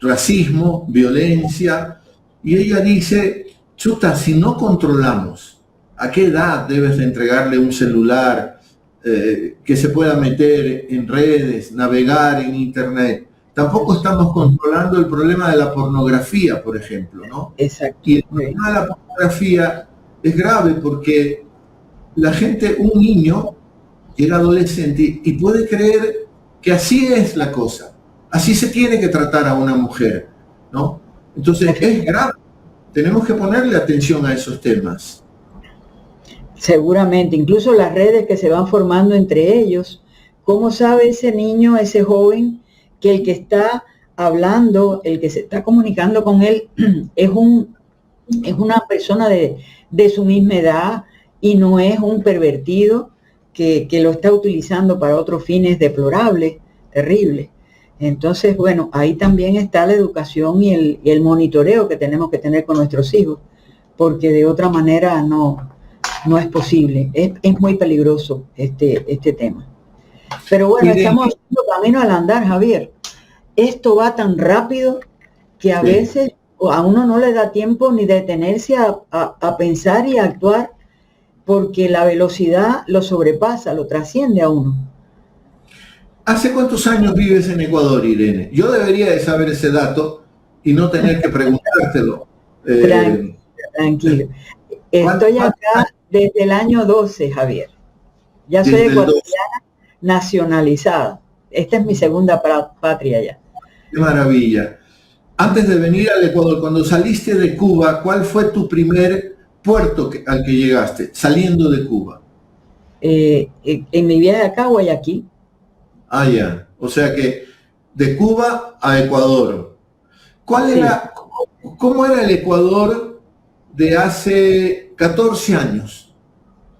racismo, violencia, y ella dice, chuta, si no controlamos a qué edad debes de entregarle un celular que se pueda meter en redes, navegar en internet, tampoco estamos controlando el problema de la pornografía, por ejemplo, ¿no? Exacto. Y el problema de la pornografía es grave porque la gente, un niño, llega adolescente y puede creer que así es la cosa. así se tiene que tratar a una mujer, ¿no? Entonces es grave. Tenemos que ponerle atención a esos temas. Seguramente, incluso las redes que se van formando entre ellos. ¿Cómo sabe ese niño, ese joven, que el que está hablando, el que se está comunicando con él, es una persona de su misma edad y no es un pervertido que lo está utilizando para otros fines deplorables, terribles? Entonces, bueno, ahí también está la educación y el monitoreo que tenemos que tener con nuestros hijos, porque de otra manera no es posible. Es muy peligroso este tema. Pero bueno, estamos haciendo camino al andar, Javier. Esto va tan rápido que a veces a uno no le da tiempo ni detenerse a pensar y a actuar, porque la velocidad lo sobrepasa, lo trasciende a uno. ¿Hace cuántos años vives en Ecuador, Irene? Yo debería de saber ese dato y no tener que preguntártelo. Tranquilo. Estoy acá desde el año 12, Javier. Ya soy ecuatoriana nacionalizada. Esta es mi segunda patria ya. Qué maravilla. Antes de venir al Ecuador, cuando saliste de Cuba, ¿cuál fue tu primer puerto al que llegaste, saliendo de Cuba? En mi viaje acá, Guayaquil. Ah, ya. O sea que de Cuba a Ecuador. ¿Cómo era el Ecuador de hace 14 años?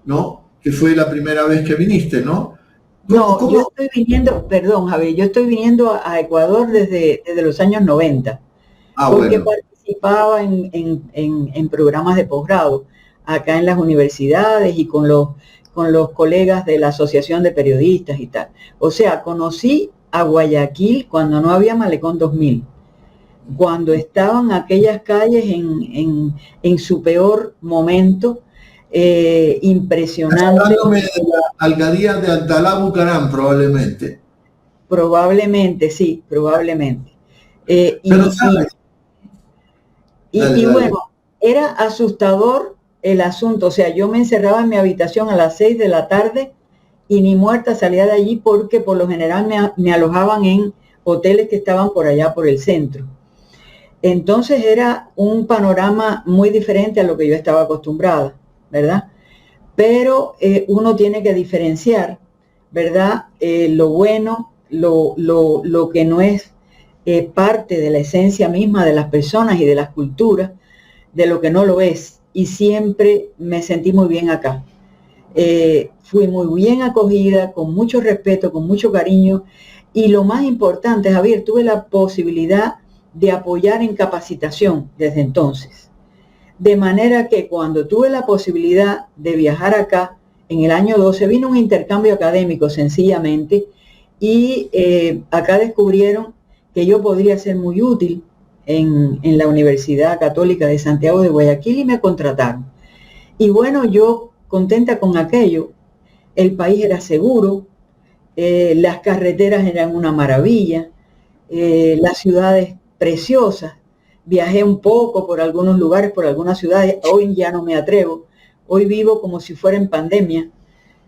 ¿No? Que fue la primera vez que viniste, ¿no? No, yo estoy viniendo, perdón, Javier, yo estoy viniendo a Ecuador desde los años 90. Porque participaba en programas de posgrado acá en las universidades y con los colegas de la Asociación de Periodistas y tal. O sea, conocí a Guayaquil cuando no había Malecón 2000, cuando estaban aquellas calles en su peor momento, impresionante. Hablándome de la alcaldía de Altalá Bucaram, probablemente. Probablemente, sí, probablemente. Pero sabes. Y bueno, era asustador el asunto. O sea, yo me encerraba en mi habitación a las 6 de la tarde y ni muerta salía de allí, porque por lo general me alojaban en hoteles que estaban por allá por el centro. Entonces era un panorama muy diferente a lo que yo estaba acostumbrada, ¿verdad? Pero uno tiene que diferenciar, ¿verdad? Lo bueno, lo que no es parte de la esencia misma de las personas y de las culturas, de lo que no lo es. Y siempre me sentí muy bien acá. Fui muy bien acogida, con mucho respeto, con mucho cariño. Y lo más importante, Javier, tuve la posibilidad de apoyar en capacitación desde entonces. De manera que cuando tuve la posibilidad de viajar acá, en el año 12, vino un intercambio académico sencillamente, y acá descubrieron que yo podría ser muy útil en la Universidad Católica de Santiago de Guayaquil, y me contrataron. Y bueno, yo contenta con aquello. El país era seguro, las carreteras eran una maravilla, las ciudades preciosas. Viajé un poco por algunos lugares, por algunas ciudades. Hoy ya no me atrevo. Hoy vivo como si fuera en pandemia,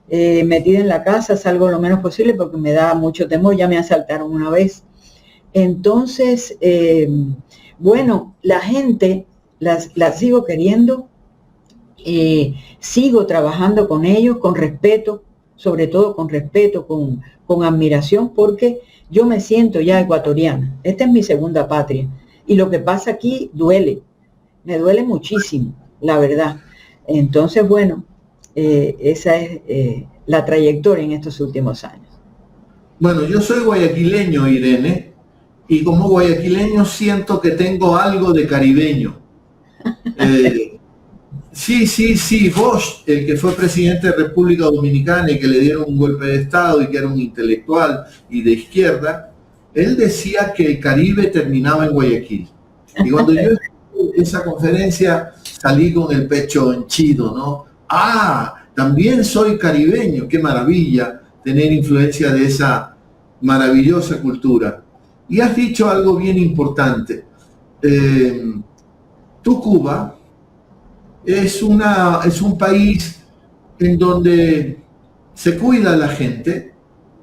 metida en la casa, salgo lo menos posible porque me da mucho temor. Ya me asaltaron una vez. Entonces, bueno, la gente la sigo queriendo, sigo trabajando con ellos con respeto, sobre todo con respeto, con admiración, porque yo me siento ya ecuatoriana. Esta es mi segunda patria. Y lo que pasa aquí duele, me duele muchísimo, la verdad. Entonces, bueno, esa es la trayectoria en estos últimos años. Bueno, yo soy guayaquileño, Irene, y como guayaquileño siento que tengo algo de caribeño. Sí, Bosch, el que fue presidente de República Dominicana y que le dieron un golpe de Estado y que era un intelectual y de izquierda, él decía que el Caribe terminaba en Guayaquil. Y cuando yo esa conferencia salí con el pecho henchido, ¿no? También soy caribeño, qué maravilla tener influencia de esa maravillosa cultura. Y has dicho algo bien importante. Tu Cuba es un país en donde se cuida a la gente.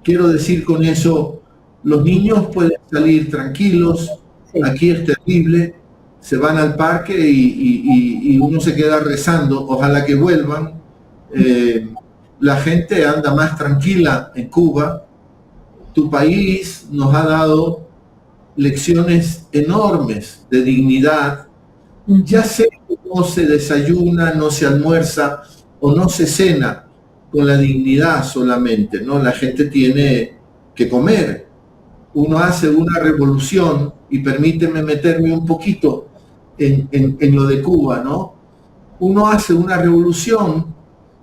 Quiero decir con eso, los niños pueden salir tranquilos, Sí. aquí es terrible, se van al parque y uno se queda rezando, ojalá que vuelvan. La gente anda más tranquila en Cuba. Tu país nos ha dado lecciones enormes de dignidad. Ya sé que no se desayuna, no se almuerza o no se cena con la dignidad solamente, ¿no? La gente tiene que comer. Uno hace una revolución, y permíteme meterme un poquito en lo de Cuba, ¿no? Uno hace una revolución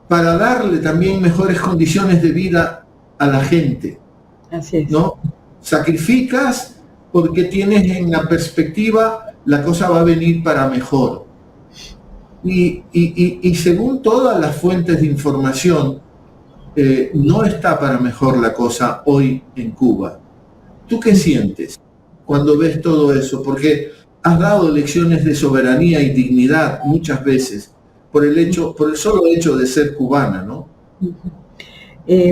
para darle también mejores condiciones de vida a la gente, Así es. ¿no? Sacrificas porque tienes en la perspectiva la cosa va a venir para mejor. Y según todas las fuentes de información, no está para mejor la cosa hoy en Cuba. ¿Tú qué sientes cuando ves todo eso? Porque has dado lecciones de soberanía y dignidad muchas veces por el solo hecho de ser cubana, ¿no?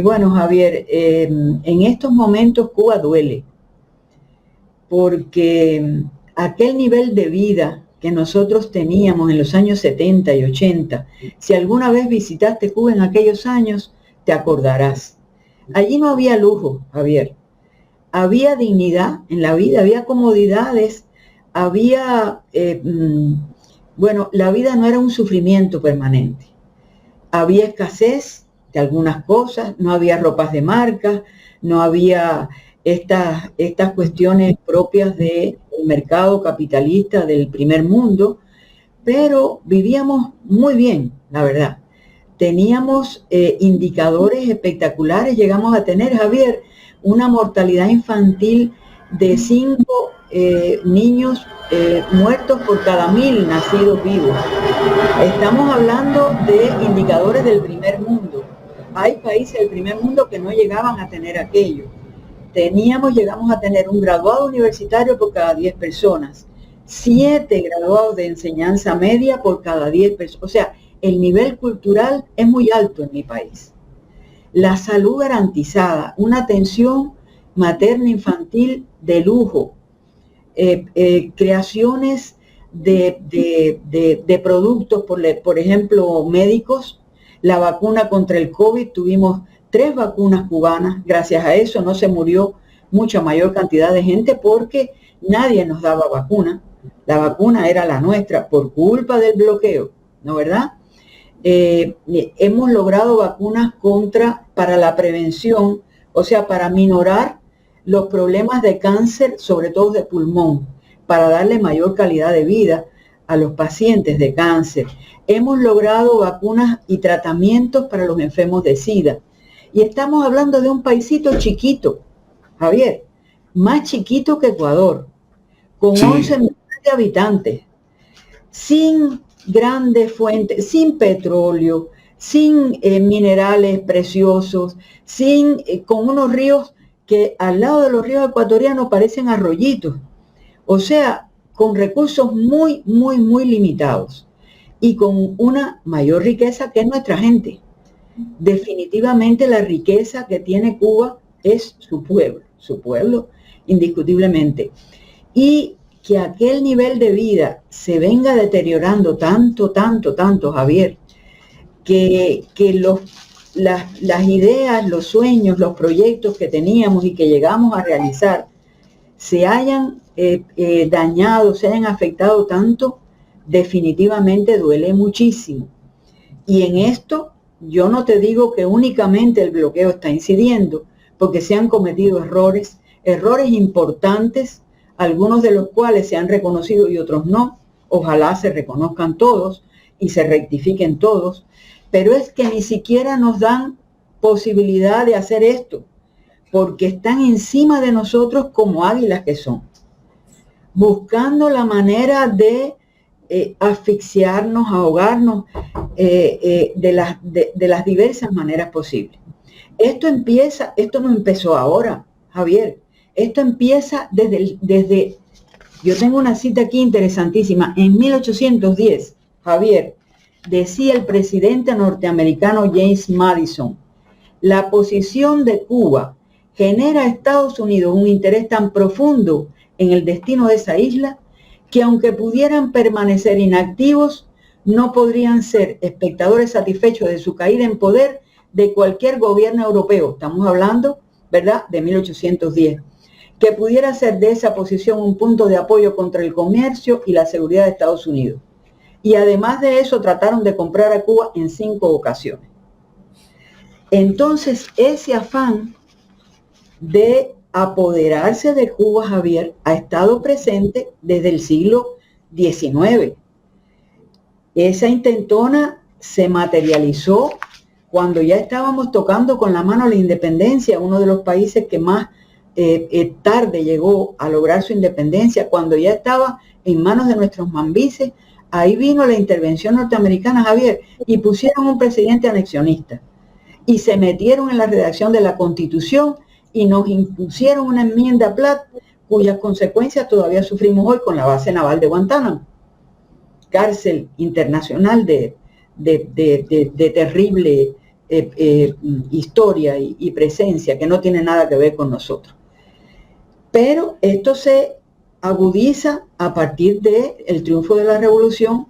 Bueno, Javier, en estos momentos Cuba duele, porque aquel nivel de vida que nosotros teníamos en los años 70 y 80, si alguna vez visitaste Cuba en aquellos años, te acordarás. Allí no había lujo, Javier. Había dignidad en la vida, había comodidades, había, bueno, la vida no era un sufrimiento permanente. Había escasez de algunas cosas, no había ropas de marca, no había estas cuestiones propias del mercado capitalista del primer mundo, pero vivíamos muy bien, la verdad. Teníamos indicadores espectaculares, llegamos a tener, Javier, una mortalidad infantil de 5 niños muertos por cada 1000 nacidos vivos. Estamos hablando de indicadores del primer mundo. Hay países del primer mundo que no llegaban a tener aquello. Llegamos a tener un graduado universitario por cada 10 personas, 7 graduados de enseñanza media por cada 10 personas. O sea, el nivel cultural es muy alto en mi país. La salud garantizada, una atención materna infantil de lujo, creaciones de productos, por ejemplo, médicos, la vacuna contra el COVID, tuvimos 3 vacunas cubanas, gracias a eso no se murió mucha mayor cantidad de gente porque nadie nos daba vacuna, la vacuna era la nuestra por culpa del bloqueo, ¿no verdad? Hemos logrado vacunas para la prevención, o sea, para minorar los problemas de cáncer, sobre todo de pulmón, para darle mayor calidad de vida a los pacientes de cáncer. Hemos logrado vacunas y tratamientos para los enfermos de SIDA. Y estamos hablando de un paisito chiquito, Javier, más chiquito que Ecuador, con 11 millones de habitantes, sin grandes fuentes, sin petróleo, sin minerales preciosos, con unos ríos que al lado de los ríos ecuatorianos parecen arroyitos. O sea, con recursos muy, muy, muy limitados y con una mayor riqueza que es nuestra gente. Definitivamente la riqueza que tiene Cuba es su pueblo, indiscutiblemente. Y que aquel nivel de vida se venga deteriorando tanto, Javier, que las ideas, los sueños, los proyectos que teníamos y que llegamos a realizar se hayan dañado, se hayan afectado tanto, definitivamente duele muchísimo. Y en esto yo no te digo que únicamente el bloqueo está incidiendo, porque se han cometido errores importantes, algunos de los cuales se han reconocido y otros no. Ojalá se reconozcan todos y se rectifiquen todos, pero es que ni siquiera nos dan posibilidad de hacer esto, porque están encima de nosotros como águilas que son, buscando la manera de asfixiarnos, ahogarnos de las diversas maneras posibles. Esto no empezó ahora, Javier. Esto empieza desde, yo tengo una cita aquí interesantísima, en 1810, Javier, decía el presidente norteamericano James Madison, la posición de Cuba genera a Estados Unidos un interés tan profundo en el destino de esa isla que aunque pudieran permanecer inactivos, no podrían ser espectadores satisfechos de su caída en poder de cualquier gobierno europeo. Estamos hablando, ¿verdad?, de 1810, que pudiera ser de esa posición un punto de apoyo contra el comercio y la seguridad de Estados Unidos. Y además de eso, trataron de comprar a Cuba en 5 ocasiones. Entonces, ese afán de apoderarse de Cuba, Javier, ha estado presente desde el siglo XIX. Esa intentona se materializó cuando ya estábamos tocando con la mano la independencia, uno de los países que más tarde llegó a lograr su independencia, cuando ya estaba en manos de nuestros mambises. Ahí vino la intervención norteamericana, Javier, y pusieron un presidente anexionista y se metieron en la redacción de la Constitución y nos impusieron una enmienda Platt cuyas consecuencias todavía sufrimos hoy con la base naval de Guantánamo, cárcel internacional de terrible historia y presencia que no tiene nada que ver con nosotros. Pero esto se agudiza a partir del triunfo de la revolución,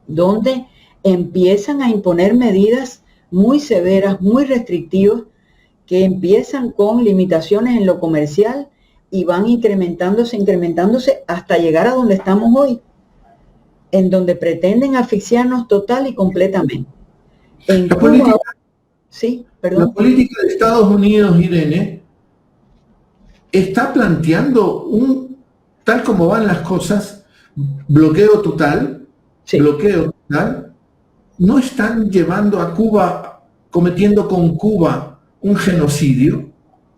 donde empiezan a imponer medidas muy severas, muy restrictivas, que empiezan con limitaciones en lo comercial y van incrementándose hasta llegar a donde estamos hoy, en donde pretenden asfixiarnos total y completamente. En Cuba, sí, perdón. La política de Estados Unidos, Irene, está planteando tal como van las cosas, bloqueo total, sí. Bloqueo total. ¿No están llevando a Cuba, cometiendo con Cuba un genocidio?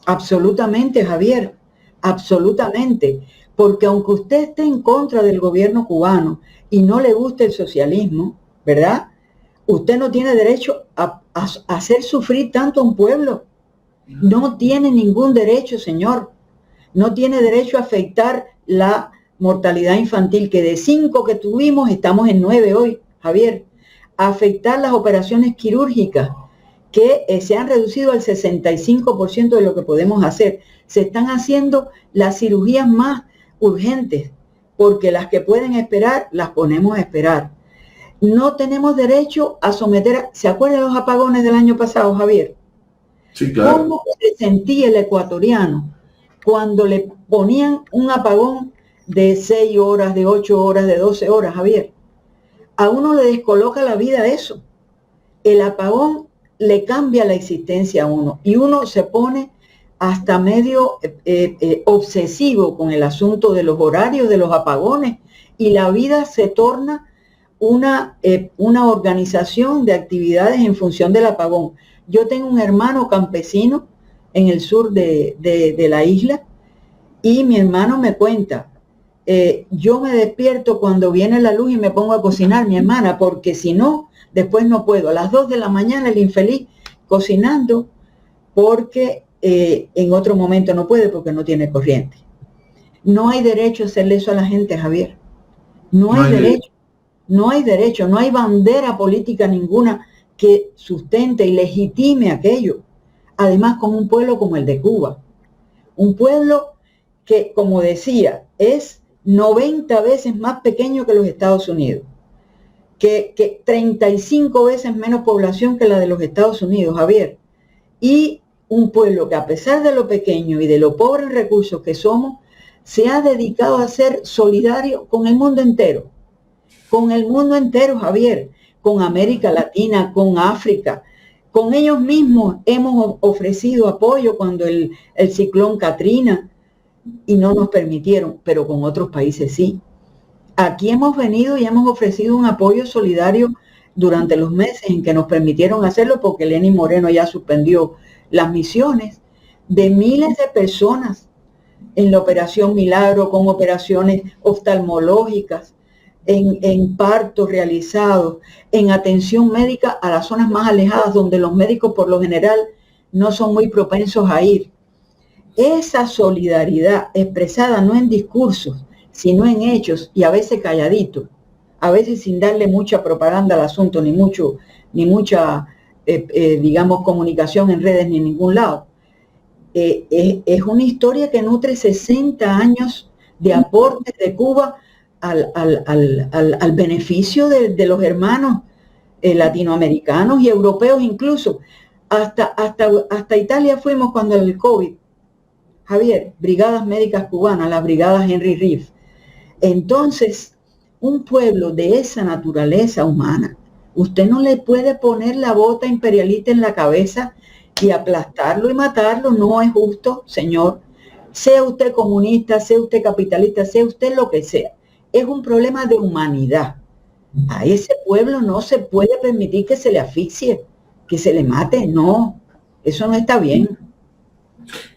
Absolutamente, Javier, absolutamente. Porque aunque usted esté en contra del gobierno cubano y no le guste el socialismo, ¿verdad?, usted no tiene derecho a hacer sufrir tanto a un pueblo. No tiene ningún derecho, señor. No tiene derecho a afectar la mortalidad infantil, que de 5 que tuvimos, estamos en 9 hoy, Javier. A afectar las operaciones quirúrgicas, que se han reducido al 65% de lo que podemos hacer. Se están haciendo las cirugías más urgentes, porque las que pueden esperar, las ponemos a esperar. No tenemos derecho a someter ¿se acuerdan los apagones del año pasado, Javier? Sí, claro. ¿Cómo se sentía el ecuatoriano cuando le ponían un apagón de 6 horas, de 8 horas, de 12 horas, Javier? A uno le descoloca la vida eso. El apagón le cambia la existencia a uno y uno se pone hasta medio obsesivo con el asunto de los horarios de los apagones y la vida se torna una organización de actividades en función del apagón. Yo tengo un hermano campesino en el sur de la isla y mi hermano me cuenta, yo me despierto cuando viene la luz y me pongo a cocinar, mi hermana, porque si no, después no puedo. A las 2 de la mañana el infeliz cocinando porque en otro momento no puede porque no tiene corriente. No hay derecho a hacerle eso a la gente, Javier. No hay derecho. No hay derecho, no hay bandera política ninguna que sustente y legitime aquello. Además, con un pueblo como el de Cuba. Un pueblo que, como decía, es 90 veces más pequeño que los Estados Unidos. Que 35 veces menos población que la de los Estados Unidos, Javier. Y un pueblo que, a pesar de lo pequeño y de lo pobre en recursos que somos, se ha dedicado a ser solidario con el mundo entero. Con el mundo entero, Javier, con América Latina, con África, con ellos mismos hemos ofrecido apoyo cuando el ciclón Katrina y no nos permitieron, pero con otros países sí. Aquí hemos venido y hemos ofrecido un apoyo solidario durante los meses en que nos permitieron hacerlo, porque Lenín Moreno ya suspendió las misiones de miles de personas en la Operación Milagro, con operaciones oftalmológicas, en partos realizados, en atención médica a las zonas más alejadas donde los médicos por lo general no son muy propensos a ir. Esa solidaridad expresada no en discursos, sino en hechos y a veces calladito, a veces sin darle mucha propaganda al asunto, ni mucha, digamos, comunicación en redes ni en ningún lado. es una historia que nutre 60 años de aportes de Cuba al beneficio de los hermanos latinoamericanos y europeos incluso. Hasta Italia fuimos cuando el COVID. Javier, brigadas médicas cubanas, las brigadas Henry Riff. Entonces, un pueblo de esa naturaleza humana, usted no le puede poner la bota imperialista en la cabeza y aplastarlo y matarlo. No es justo, señor. Sea usted comunista, sea usted capitalista, sea usted lo que sea. Es un problema de humanidad. A ese pueblo no se puede permitir que se le asfixie, que se le mate. No, eso no está bien.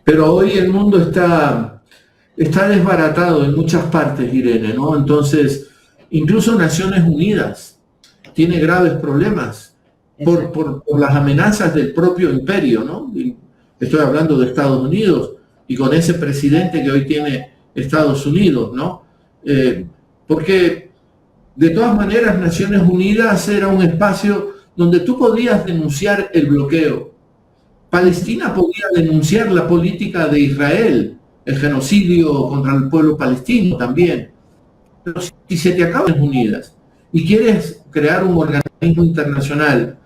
Pero hoy el mundo está desbaratado en muchas partes, Irene, ¿no? Entonces, incluso Naciones Unidas tiene graves problemas por las amenazas del propio imperio, ¿no? Estoy hablando de Estados Unidos y con ese presidente que hoy tiene Estados Unidos, ¿no? Porque de todas maneras Naciones Unidas era un espacio donde tú podías denunciar el bloqueo. Palestina podía denunciar la política de Israel, el genocidio contra el pueblo palestino también. Pero si se te acaban las Unidas y quieres crear un organismo internacional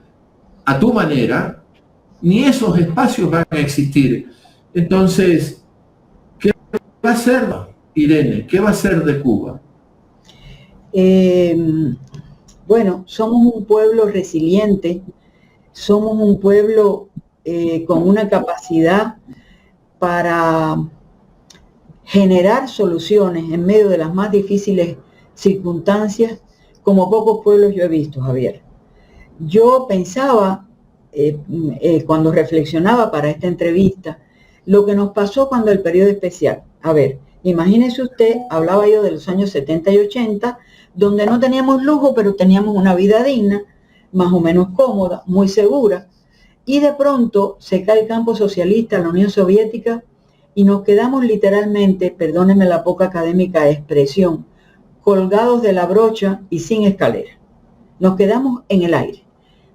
a tu manera, ni esos espacios van a existir. Entonces, ¿qué va a hacer, Irene? ¿Qué va a hacer de Cuba? Bueno, somos un pueblo resiliente, somos un pueblo con una capacidad para generar soluciones en medio de las más difíciles circunstancias, como pocos pueblos yo he visto, Javier. Yo pensaba, cuando reflexionaba para esta entrevista, lo que nos pasó cuando el periodo especial. A ver, imagínese usted, hablaba yo de los años 70 y 80, donde no teníamos lujo, pero teníamos una vida digna, más o menos cómoda, muy segura, y de pronto se cae el campo socialista, la Unión Soviética, y nos quedamos literalmente, perdónenme la poca académica expresión, colgados de la brocha y sin escalera. Nos quedamos en el aire.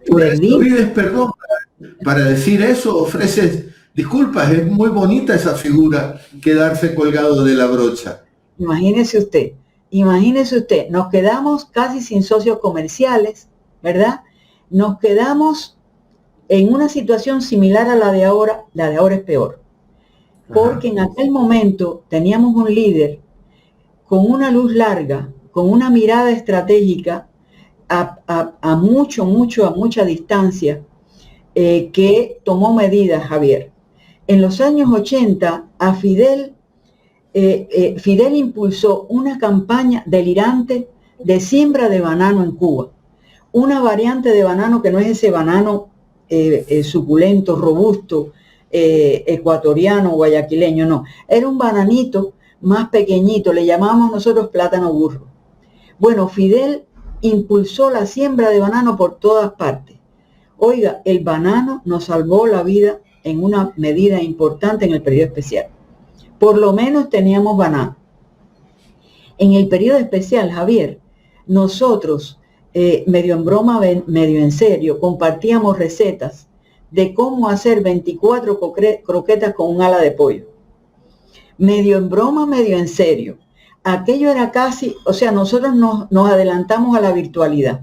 Pides perdón para decir eso, ofreces disculpas, es muy bonita esa figura, quedarse colgado de la brocha. Imagínese usted, nos quedamos casi sin socios comerciales, ¿verdad? Nos quedamos en una situación similar a la de ahora es peor. Porque en aquel momento teníamos un líder con una luz larga, con una mirada estratégica a mucha distancia, que tomó medidas, Javier. En los años 80, a Fidel impulsó una campaña delirante de siembra de banano en Cuba. Una variante de banano que no es ese banano suculento, robusto, ecuatoriano, guayaquileño, no. Era un bananito más pequeñito, le llamamos nosotros plátano burro. Bueno, Fidel impulsó la siembra de banano por todas partes. Oiga, el banano nos salvó la vida en una medida importante en el periodo especial. Por lo menos teníamos banano. En el periodo especial, Javier, nosotros, medio en broma, medio en serio, compartíamos recetas de cómo hacer 24 croquetas con un ala de pollo. Medio en broma, medio en serio. Aquello era casi, o sea, nosotros nos adelantamos a la virtualidad.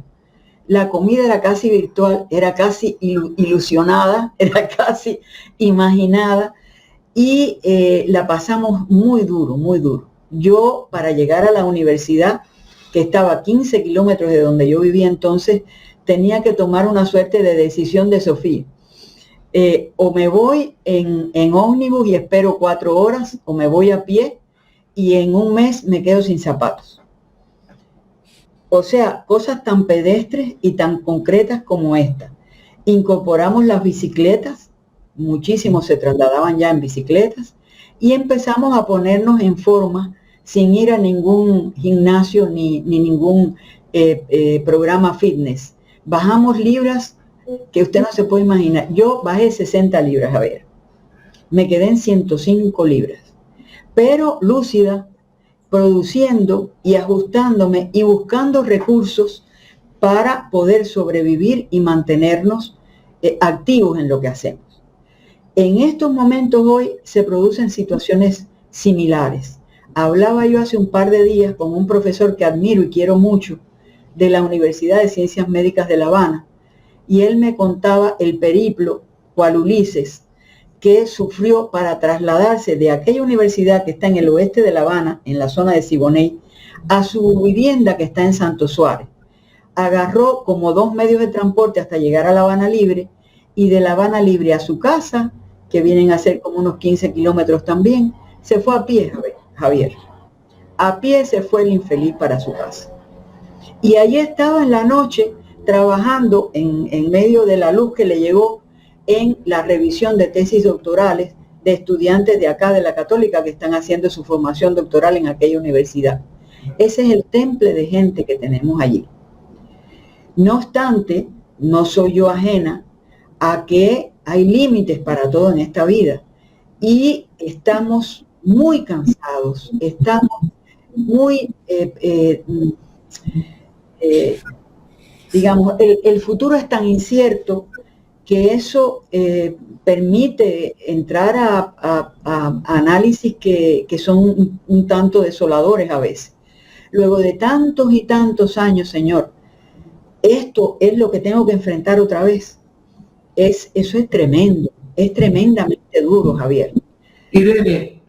La comida era casi virtual, era casi ilusionada, era casi imaginada, y la pasamos muy duro, muy duro. Yo, para llegar a la universidad, que estaba a 15 kilómetros de donde yo vivía entonces, tenía que tomar una suerte de decisión de Sofía. O me voy en ómnibus y espero 4 horas, o me voy a pie y en un mes me quedo sin zapatos. O sea, cosas tan pedestres y tan concretas como esta. Incorporamos las bicicletas, muchísimos se trasladaban ya en bicicletas, y empezamos a ponernos en forma sin ir a ningún gimnasio ni ningún programa fitness. Bajamos libras que usted no se puede imaginar. Yo bajé 60 libras, a ver. Me quedé en 105 libras. Pero lúcida, produciendo y ajustándome y buscando recursos para poder sobrevivir y mantenernos activos en lo que hacemos. En estos momentos hoy se producen situaciones similares. Hablaba yo hace un par de días con un profesor que admiro y quiero mucho de la Universidad de Ciencias Médicas de La Habana, y él me contaba el periplo, cual Ulises, que sufrió para trasladarse de aquella universidad que está en el oeste de La Habana, en la zona de Siboney, a su vivienda que está en Santo Suárez. Agarró como 2 medios de transporte hasta llegar a La Habana Libre, y de La Habana Libre a su casa, que vienen a ser como unos 15 kilómetros también, se fue a pie, Javier. A pie se fue el infeliz para su casa. Y allí estaba en la noche trabajando en medio de la luz que le llegó en la revisión de tesis doctorales de estudiantes de acá de la Católica que están haciendo su formación doctoral en aquella universidad. Ese es el temple de gente que tenemos allí. No obstante, no soy yo ajena a que hay límites para todo en esta vida y estamos muy cansados, estamos muy, digamos, el futuro es tan incierto que eso permite entrar a análisis que son un tanto desoladores a veces. Luego de tantos y tantos años, Señor, esto es lo que tengo que enfrentar otra vez. Eso es tremendo, es tremendamente duro, Javier. Irene,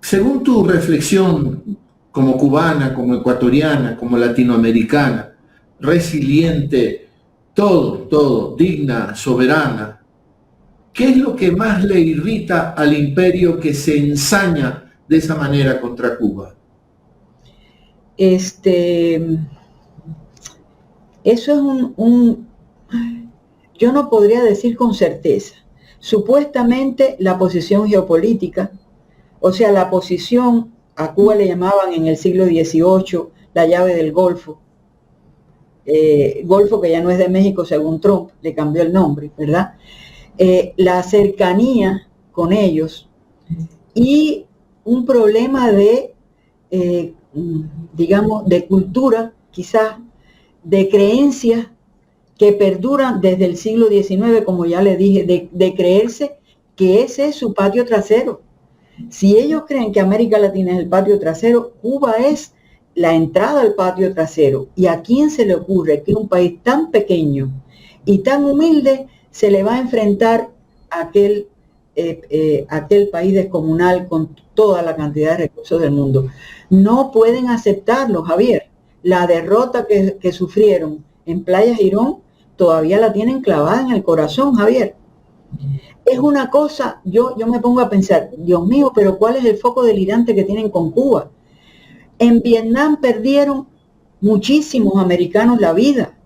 según tu reflexión como cubana, como ecuatoriana, como latinoamericana, resiliente, todo, digna, soberana, ¿qué es lo que más le irrita al imperio que se ensaña de esa manera contra Cuba? Eso es yo no podría decir con certeza. Supuestamente la posición geopolítica, o sea, la posición, a Cuba le llamaban en el siglo XVIII la llave del Golfo, Golfo que ya no es de México según Trump, le cambió el nombre, ¿verdad? La cercanía con ellos y un problema de, digamos, de cultura, quizás, de creencias que perduran desde el siglo XIX, como ya le dije, de creerse que ese es su patio trasero. Si ellos creen que América Latina es el patio trasero, Cuba es la entrada al patio trasero. ¿Y a quién se le ocurre que un país tan pequeño y tan humilde se le va a enfrentar a aquel país descomunal con toda la cantidad de recursos del mundo? No pueden aceptarlo, Javier. La derrota que sufrieron en Playa Girón todavía la tienen clavada en el corazón, Javier. Es una cosa, yo me pongo a pensar, Dios mío, pero ¿cuál es el foco delirante que tienen con Cuba? En Vietnam perdieron muchísimos americanos la vida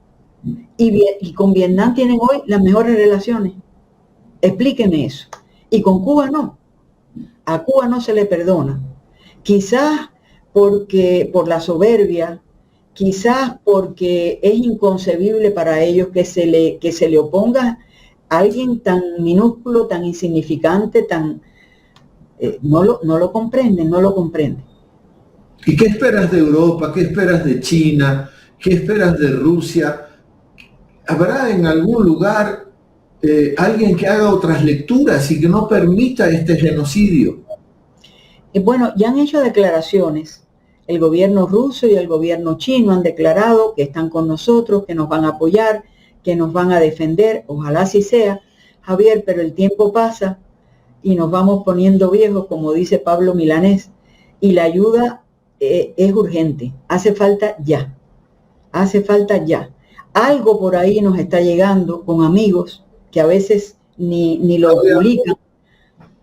y con Vietnam tienen hoy las mejores relaciones. Explíqueme eso. Y con Cuba no. A Cuba no se le perdona. Quizás por la soberbia, quizás porque es inconcebible para ellos que se le oponga a alguien tan minúsculo, tan insignificante, no lo comprenden, no lo comprenden. ¿Y qué esperas de Europa? ¿Qué esperas de China? ¿Qué esperas de Rusia? ¿Habrá en algún lugar alguien que haga otras lecturas y que no permita este genocidio? Bueno, ya han hecho declaraciones. El gobierno ruso y el gobierno chino han declarado que están con nosotros, que nos van a apoyar, que nos van a defender. Ojalá así sea, Javier, pero el tiempo pasa y nos vamos poniendo viejos, como dice Pablo Milanés, y la ayuda es urgente. Hace falta ya. Hace falta ya. Algo por ahí nos está llegando con amigos que a veces ni lo publican.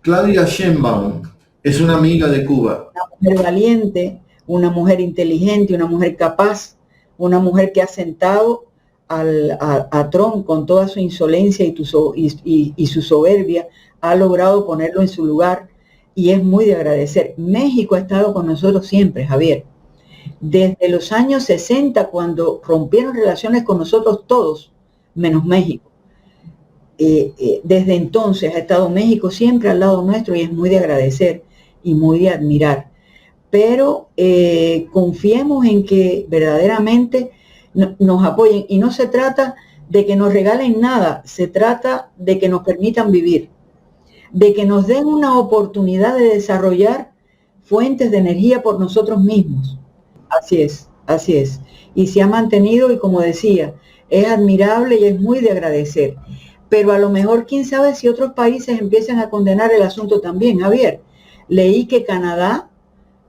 Claudia Sheinbaum es una amiga de Cuba. Una mujer valiente, una mujer inteligente, una mujer capaz, una mujer que ha sentado a Trump con toda su insolencia y su soberbia, ha logrado ponerlo en su lugar y es muy de agradecer. México ha estado con nosotros siempre, Javier. Desde los años 60, cuando rompieron relaciones con nosotros todos, menos México. Desde entonces ha estado México siempre al lado nuestro y es muy de agradecer y muy de admirar. Pero confiemos en que verdaderamente nos apoyen. Y no se trata de que nos regalen nada, se trata de que nos permitan vivir. de que nos den una oportunidad de desarrollar fuentes de energía por nosotros mismos. Así es, así es. Y se ha mantenido, y como decía, es admirable y es muy de agradecer. Pero a lo mejor, quién sabe si otros países empiezan a condenar el asunto también. Javier, leí que Canadá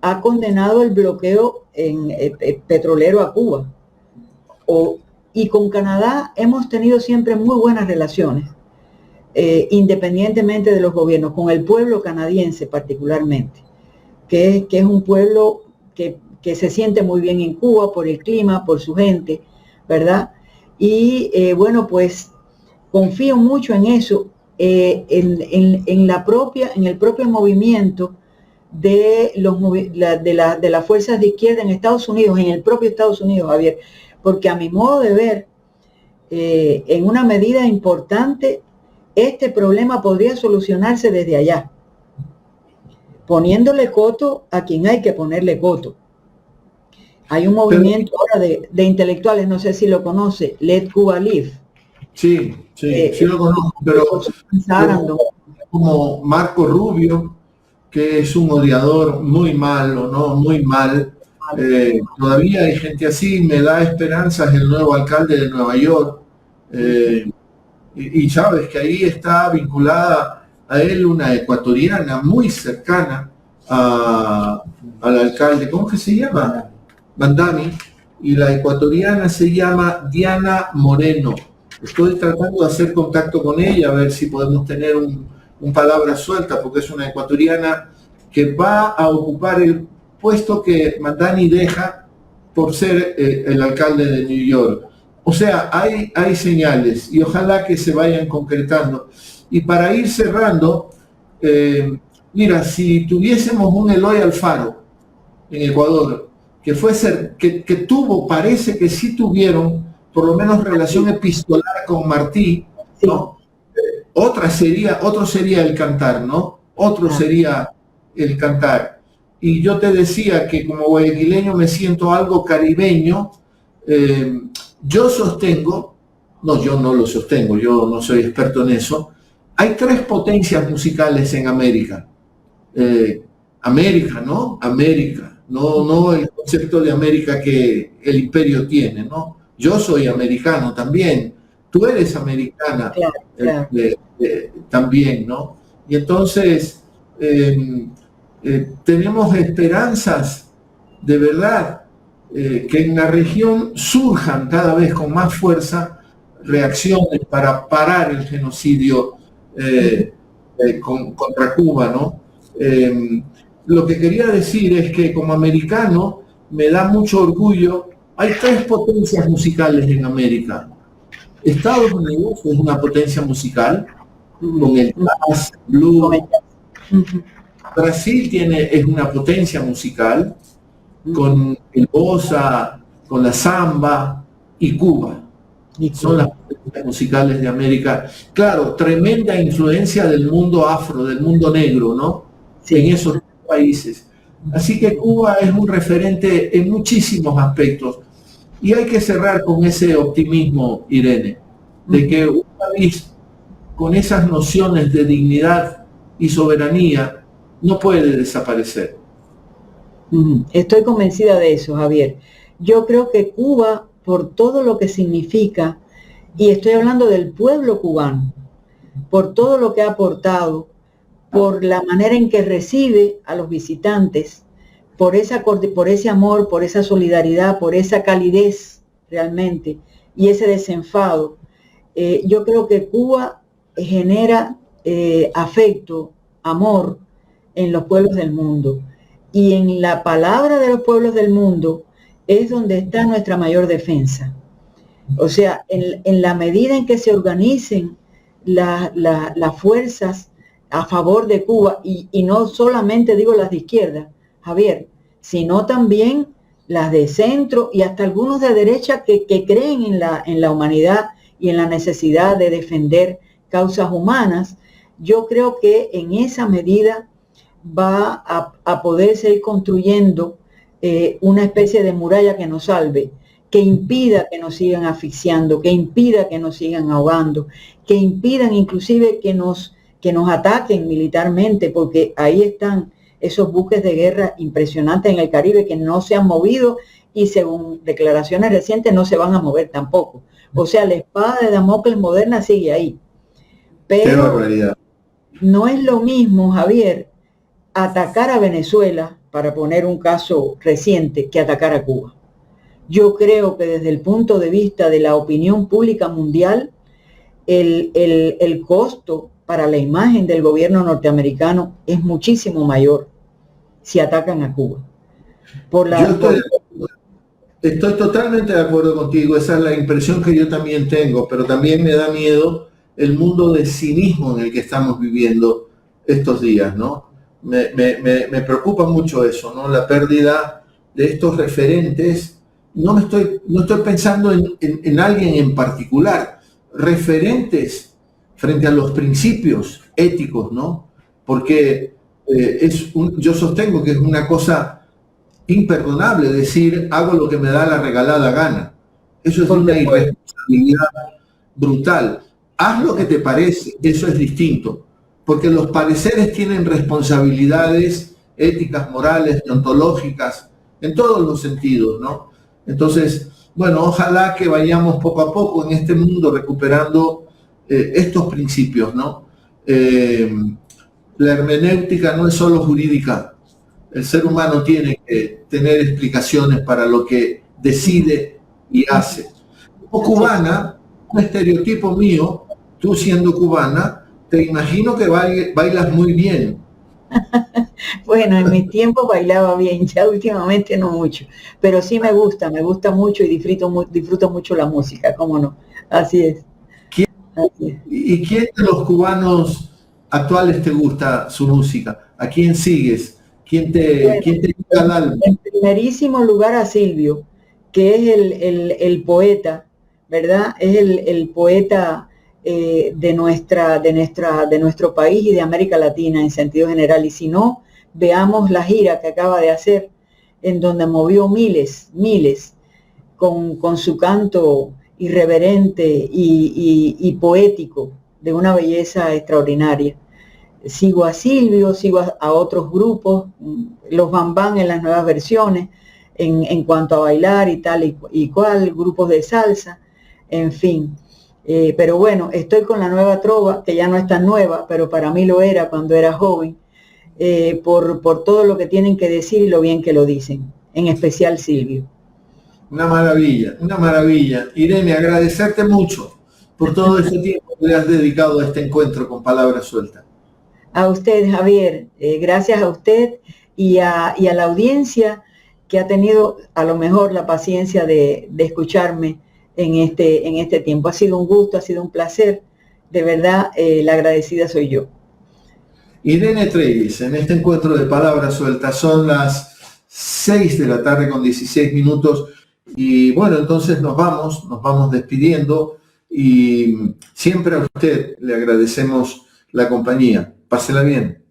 ha condenado el bloqueo petrolero a Cuba. Y con Canadá hemos tenido siempre muy buenas relaciones, independientemente de los gobiernos, con el pueblo canadiense particularmente, que es un pueblo que se siente muy bien en Cuba por el clima, por su gente, ¿verdad? Y bueno, pues confío mucho en eso, en el propio movimiento de las fuerzas de izquierda en Estados Unidos, en el propio Estados Unidos, Javier, porque a mi modo de ver, en una medida importante, este problema podría solucionarse desde allá, poniéndole coto a quien hay que ponerle coto. Hay un movimiento ahora de intelectuales, no sé si lo conoce, Let Cuba Live. Sí, sí lo conozco, pero como Marco Rubio, que es un odiador muy malo, ¿no? Muy mal. Todavía hay gente así, me da esperanzas el nuevo alcalde de Nueva York. Y sabes que ahí está vinculada a él una ecuatoriana muy cercana al alcalde. ¿Cómo que se llama? Bandami. Y la ecuatoriana se llama Diana Moreno. Estoy tratando de hacer contacto con ella, a ver si podemos tener un palabra suelta, porque es una ecuatoriana que va a ocupar el puesto que Mandani deja por ser el alcalde de New York. O sea, hay señales y ojalá que se vayan concretando. Y para ir cerrando, mira, si tuviésemos un Eloy Alfaro en Ecuador, que tuvo, parece que sí tuvieron, por lo menos relación epistolar con Martí, ¿no? Otro sería el cantar, ¿no? Otro sería el cantar. Y yo te decía que como guayaquileño me siento algo caribeño. Yo sostengo, yo no lo sostengo, yo no soy experto en eso. Hay 3 potencias musicales en América. América, ¿no? América, no el concepto de América que el imperio tiene, ¿no? Yo soy americano también, tú eres americana, claro. También, ¿no? Y entonces tenemos esperanzas de verdad que en la región surjan cada vez con más fuerza reacciones para parar el genocidio contra Cuba, ¿no? Lo que quería decir es que como americano me da mucho orgullo. Hay 3 potencias musicales en América. Estados Unidos es una potencia musical, con el jazz, blues. Brasil es una potencia musical, con el bossa, con la samba, y Cuba. Son las potencias musicales de América. Claro, tremenda influencia del mundo afro, del mundo negro, ¿no? Sí. En esos países. Así que Cuba es un referente en muchísimos aspectos. Y hay que cerrar con ese optimismo, Irene, de que un país con esas nociones de dignidad y soberanía no puede desaparecer. Estoy convencida de eso, Javier. Yo creo que Cuba, por todo lo que significa, y estoy hablando del pueblo cubano, por todo lo que ha aportado, por la manera en que recibe a los visitantes, por ese amor, por esa solidaridad, por esa calidez realmente y ese desenfado. Yo creo que Cuba genera afecto, amor en los pueblos del mundo. Y en la palabra de los pueblos del mundo es donde está nuestra mayor defensa. O sea, en la medida en que se organicen las fuerzas a favor de Cuba, y no solamente digo las de izquierda, Javier, sino también las de centro y hasta algunos de derecha que creen en la humanidad y en la necesidad de defender causas humanas. Yo creo que en esa medida va a poder seguir construyendo una especie de muralla que nos salve, que impida que nos sigan asfixiando, que impida que nos sigan ahogando, que impidan inclusive que nos que nos ataquen militarmente, porque ahí están esos buques de guerra impresionantes en el Caribe que no se han movido y según declaraciones recientes no se van a mover tampoco. O sea, la espada de Damocles moderna sigue ahí. Qué Pero barbaridad. no es lo mismo, Javier, atacar a Venezuela, para poner un caso reciente, que atacar a Cuba. Yo creo que desde el punto de vista de la opinión pública mundial, el costo para la imagen del gobierno norteamericano es muchísimo mayor si atacan a Cuba. Estoy totalmente de acuerdo contigo, esa es la impresión que yo también tengo, pero también me da miedo el mundo de cinismo en el que estamos viviendo estos días, ¿no? Me preocupa mucho eso, ¿no? La pérdida de estos referentes. No estoy pensando en alguien en particular, referentes frente a los principios éticos, ¿no? Porque yo sostengo que es una cosa imperdonable decir hago lo que me da la regalada gana. Eso es una irresponsabilidad brutal. Haz lo que te parece, eso es distinto, porque los pareceres tienen responsabilidades éticas, morales, deontológicas, en todos los sentidos, ¿no? Entonces, bueno, ojalá que vayamos poco a poco en este mundo recuperando estos principios, ¿no? La hermenéutica no es solo jurídica. El ser humano tiene que tener explicaciones para lo que decide y hace. Como cubana, un estereotipo mío, tú siendo cubana, te imagino que bailas muy bien. Bueno, en mis tiempos bailaba bien, ya últimamente no mucho, pero sí me gusta mucho y disfruto mucho la música, ¿cómo no? Así es. Así es. ¿Y quién de los cubanos actuales te gusta su música? ¿A quién sigues? ¿Quién te llega al alma? En primerísimo lugar a Silvio, que es el poeta, ¿verdad? Es el poeta de nuestro país y de América Latina en sentido general. Y si no, veamos la gira que acaba de hacer, en donde movió miles, con su canto irreverente y poético, de una belleza extraordinaria. Sigo a Silvio, sigo a otros grupos, los Bambán en las nuevas versiones, en cuanto a bailar y tal y cual, grupos de salsa, en fin. Pero bueno, estoy con la nueva trova, que ya no es tan nueva, pero para mí lo era cuando era joven, por todo lo que tienen que decir y lo bien que lo dicen, en especial Silvio. Una maravilla, una maravilla. Irene, agradecerte mucho por todo este tiempo que le has dedicado a este encuentro con Palabra Suelta. A usted, Javier, gracias a usted y a la audiencia que ha tenido a lo mejor la paciencia de escucharme en este tiempo. Ha sido un gusto, ha sido un placer. De verdad, la agradecida soy yo. Irene Trevis, en este encuentro de Palabra Suelta, son las 6 de la tarde con 16 minutos. Y bueno, entonces nos vamos despidiendo y siempre a usted le agradecemos la compañía. Pásela bien.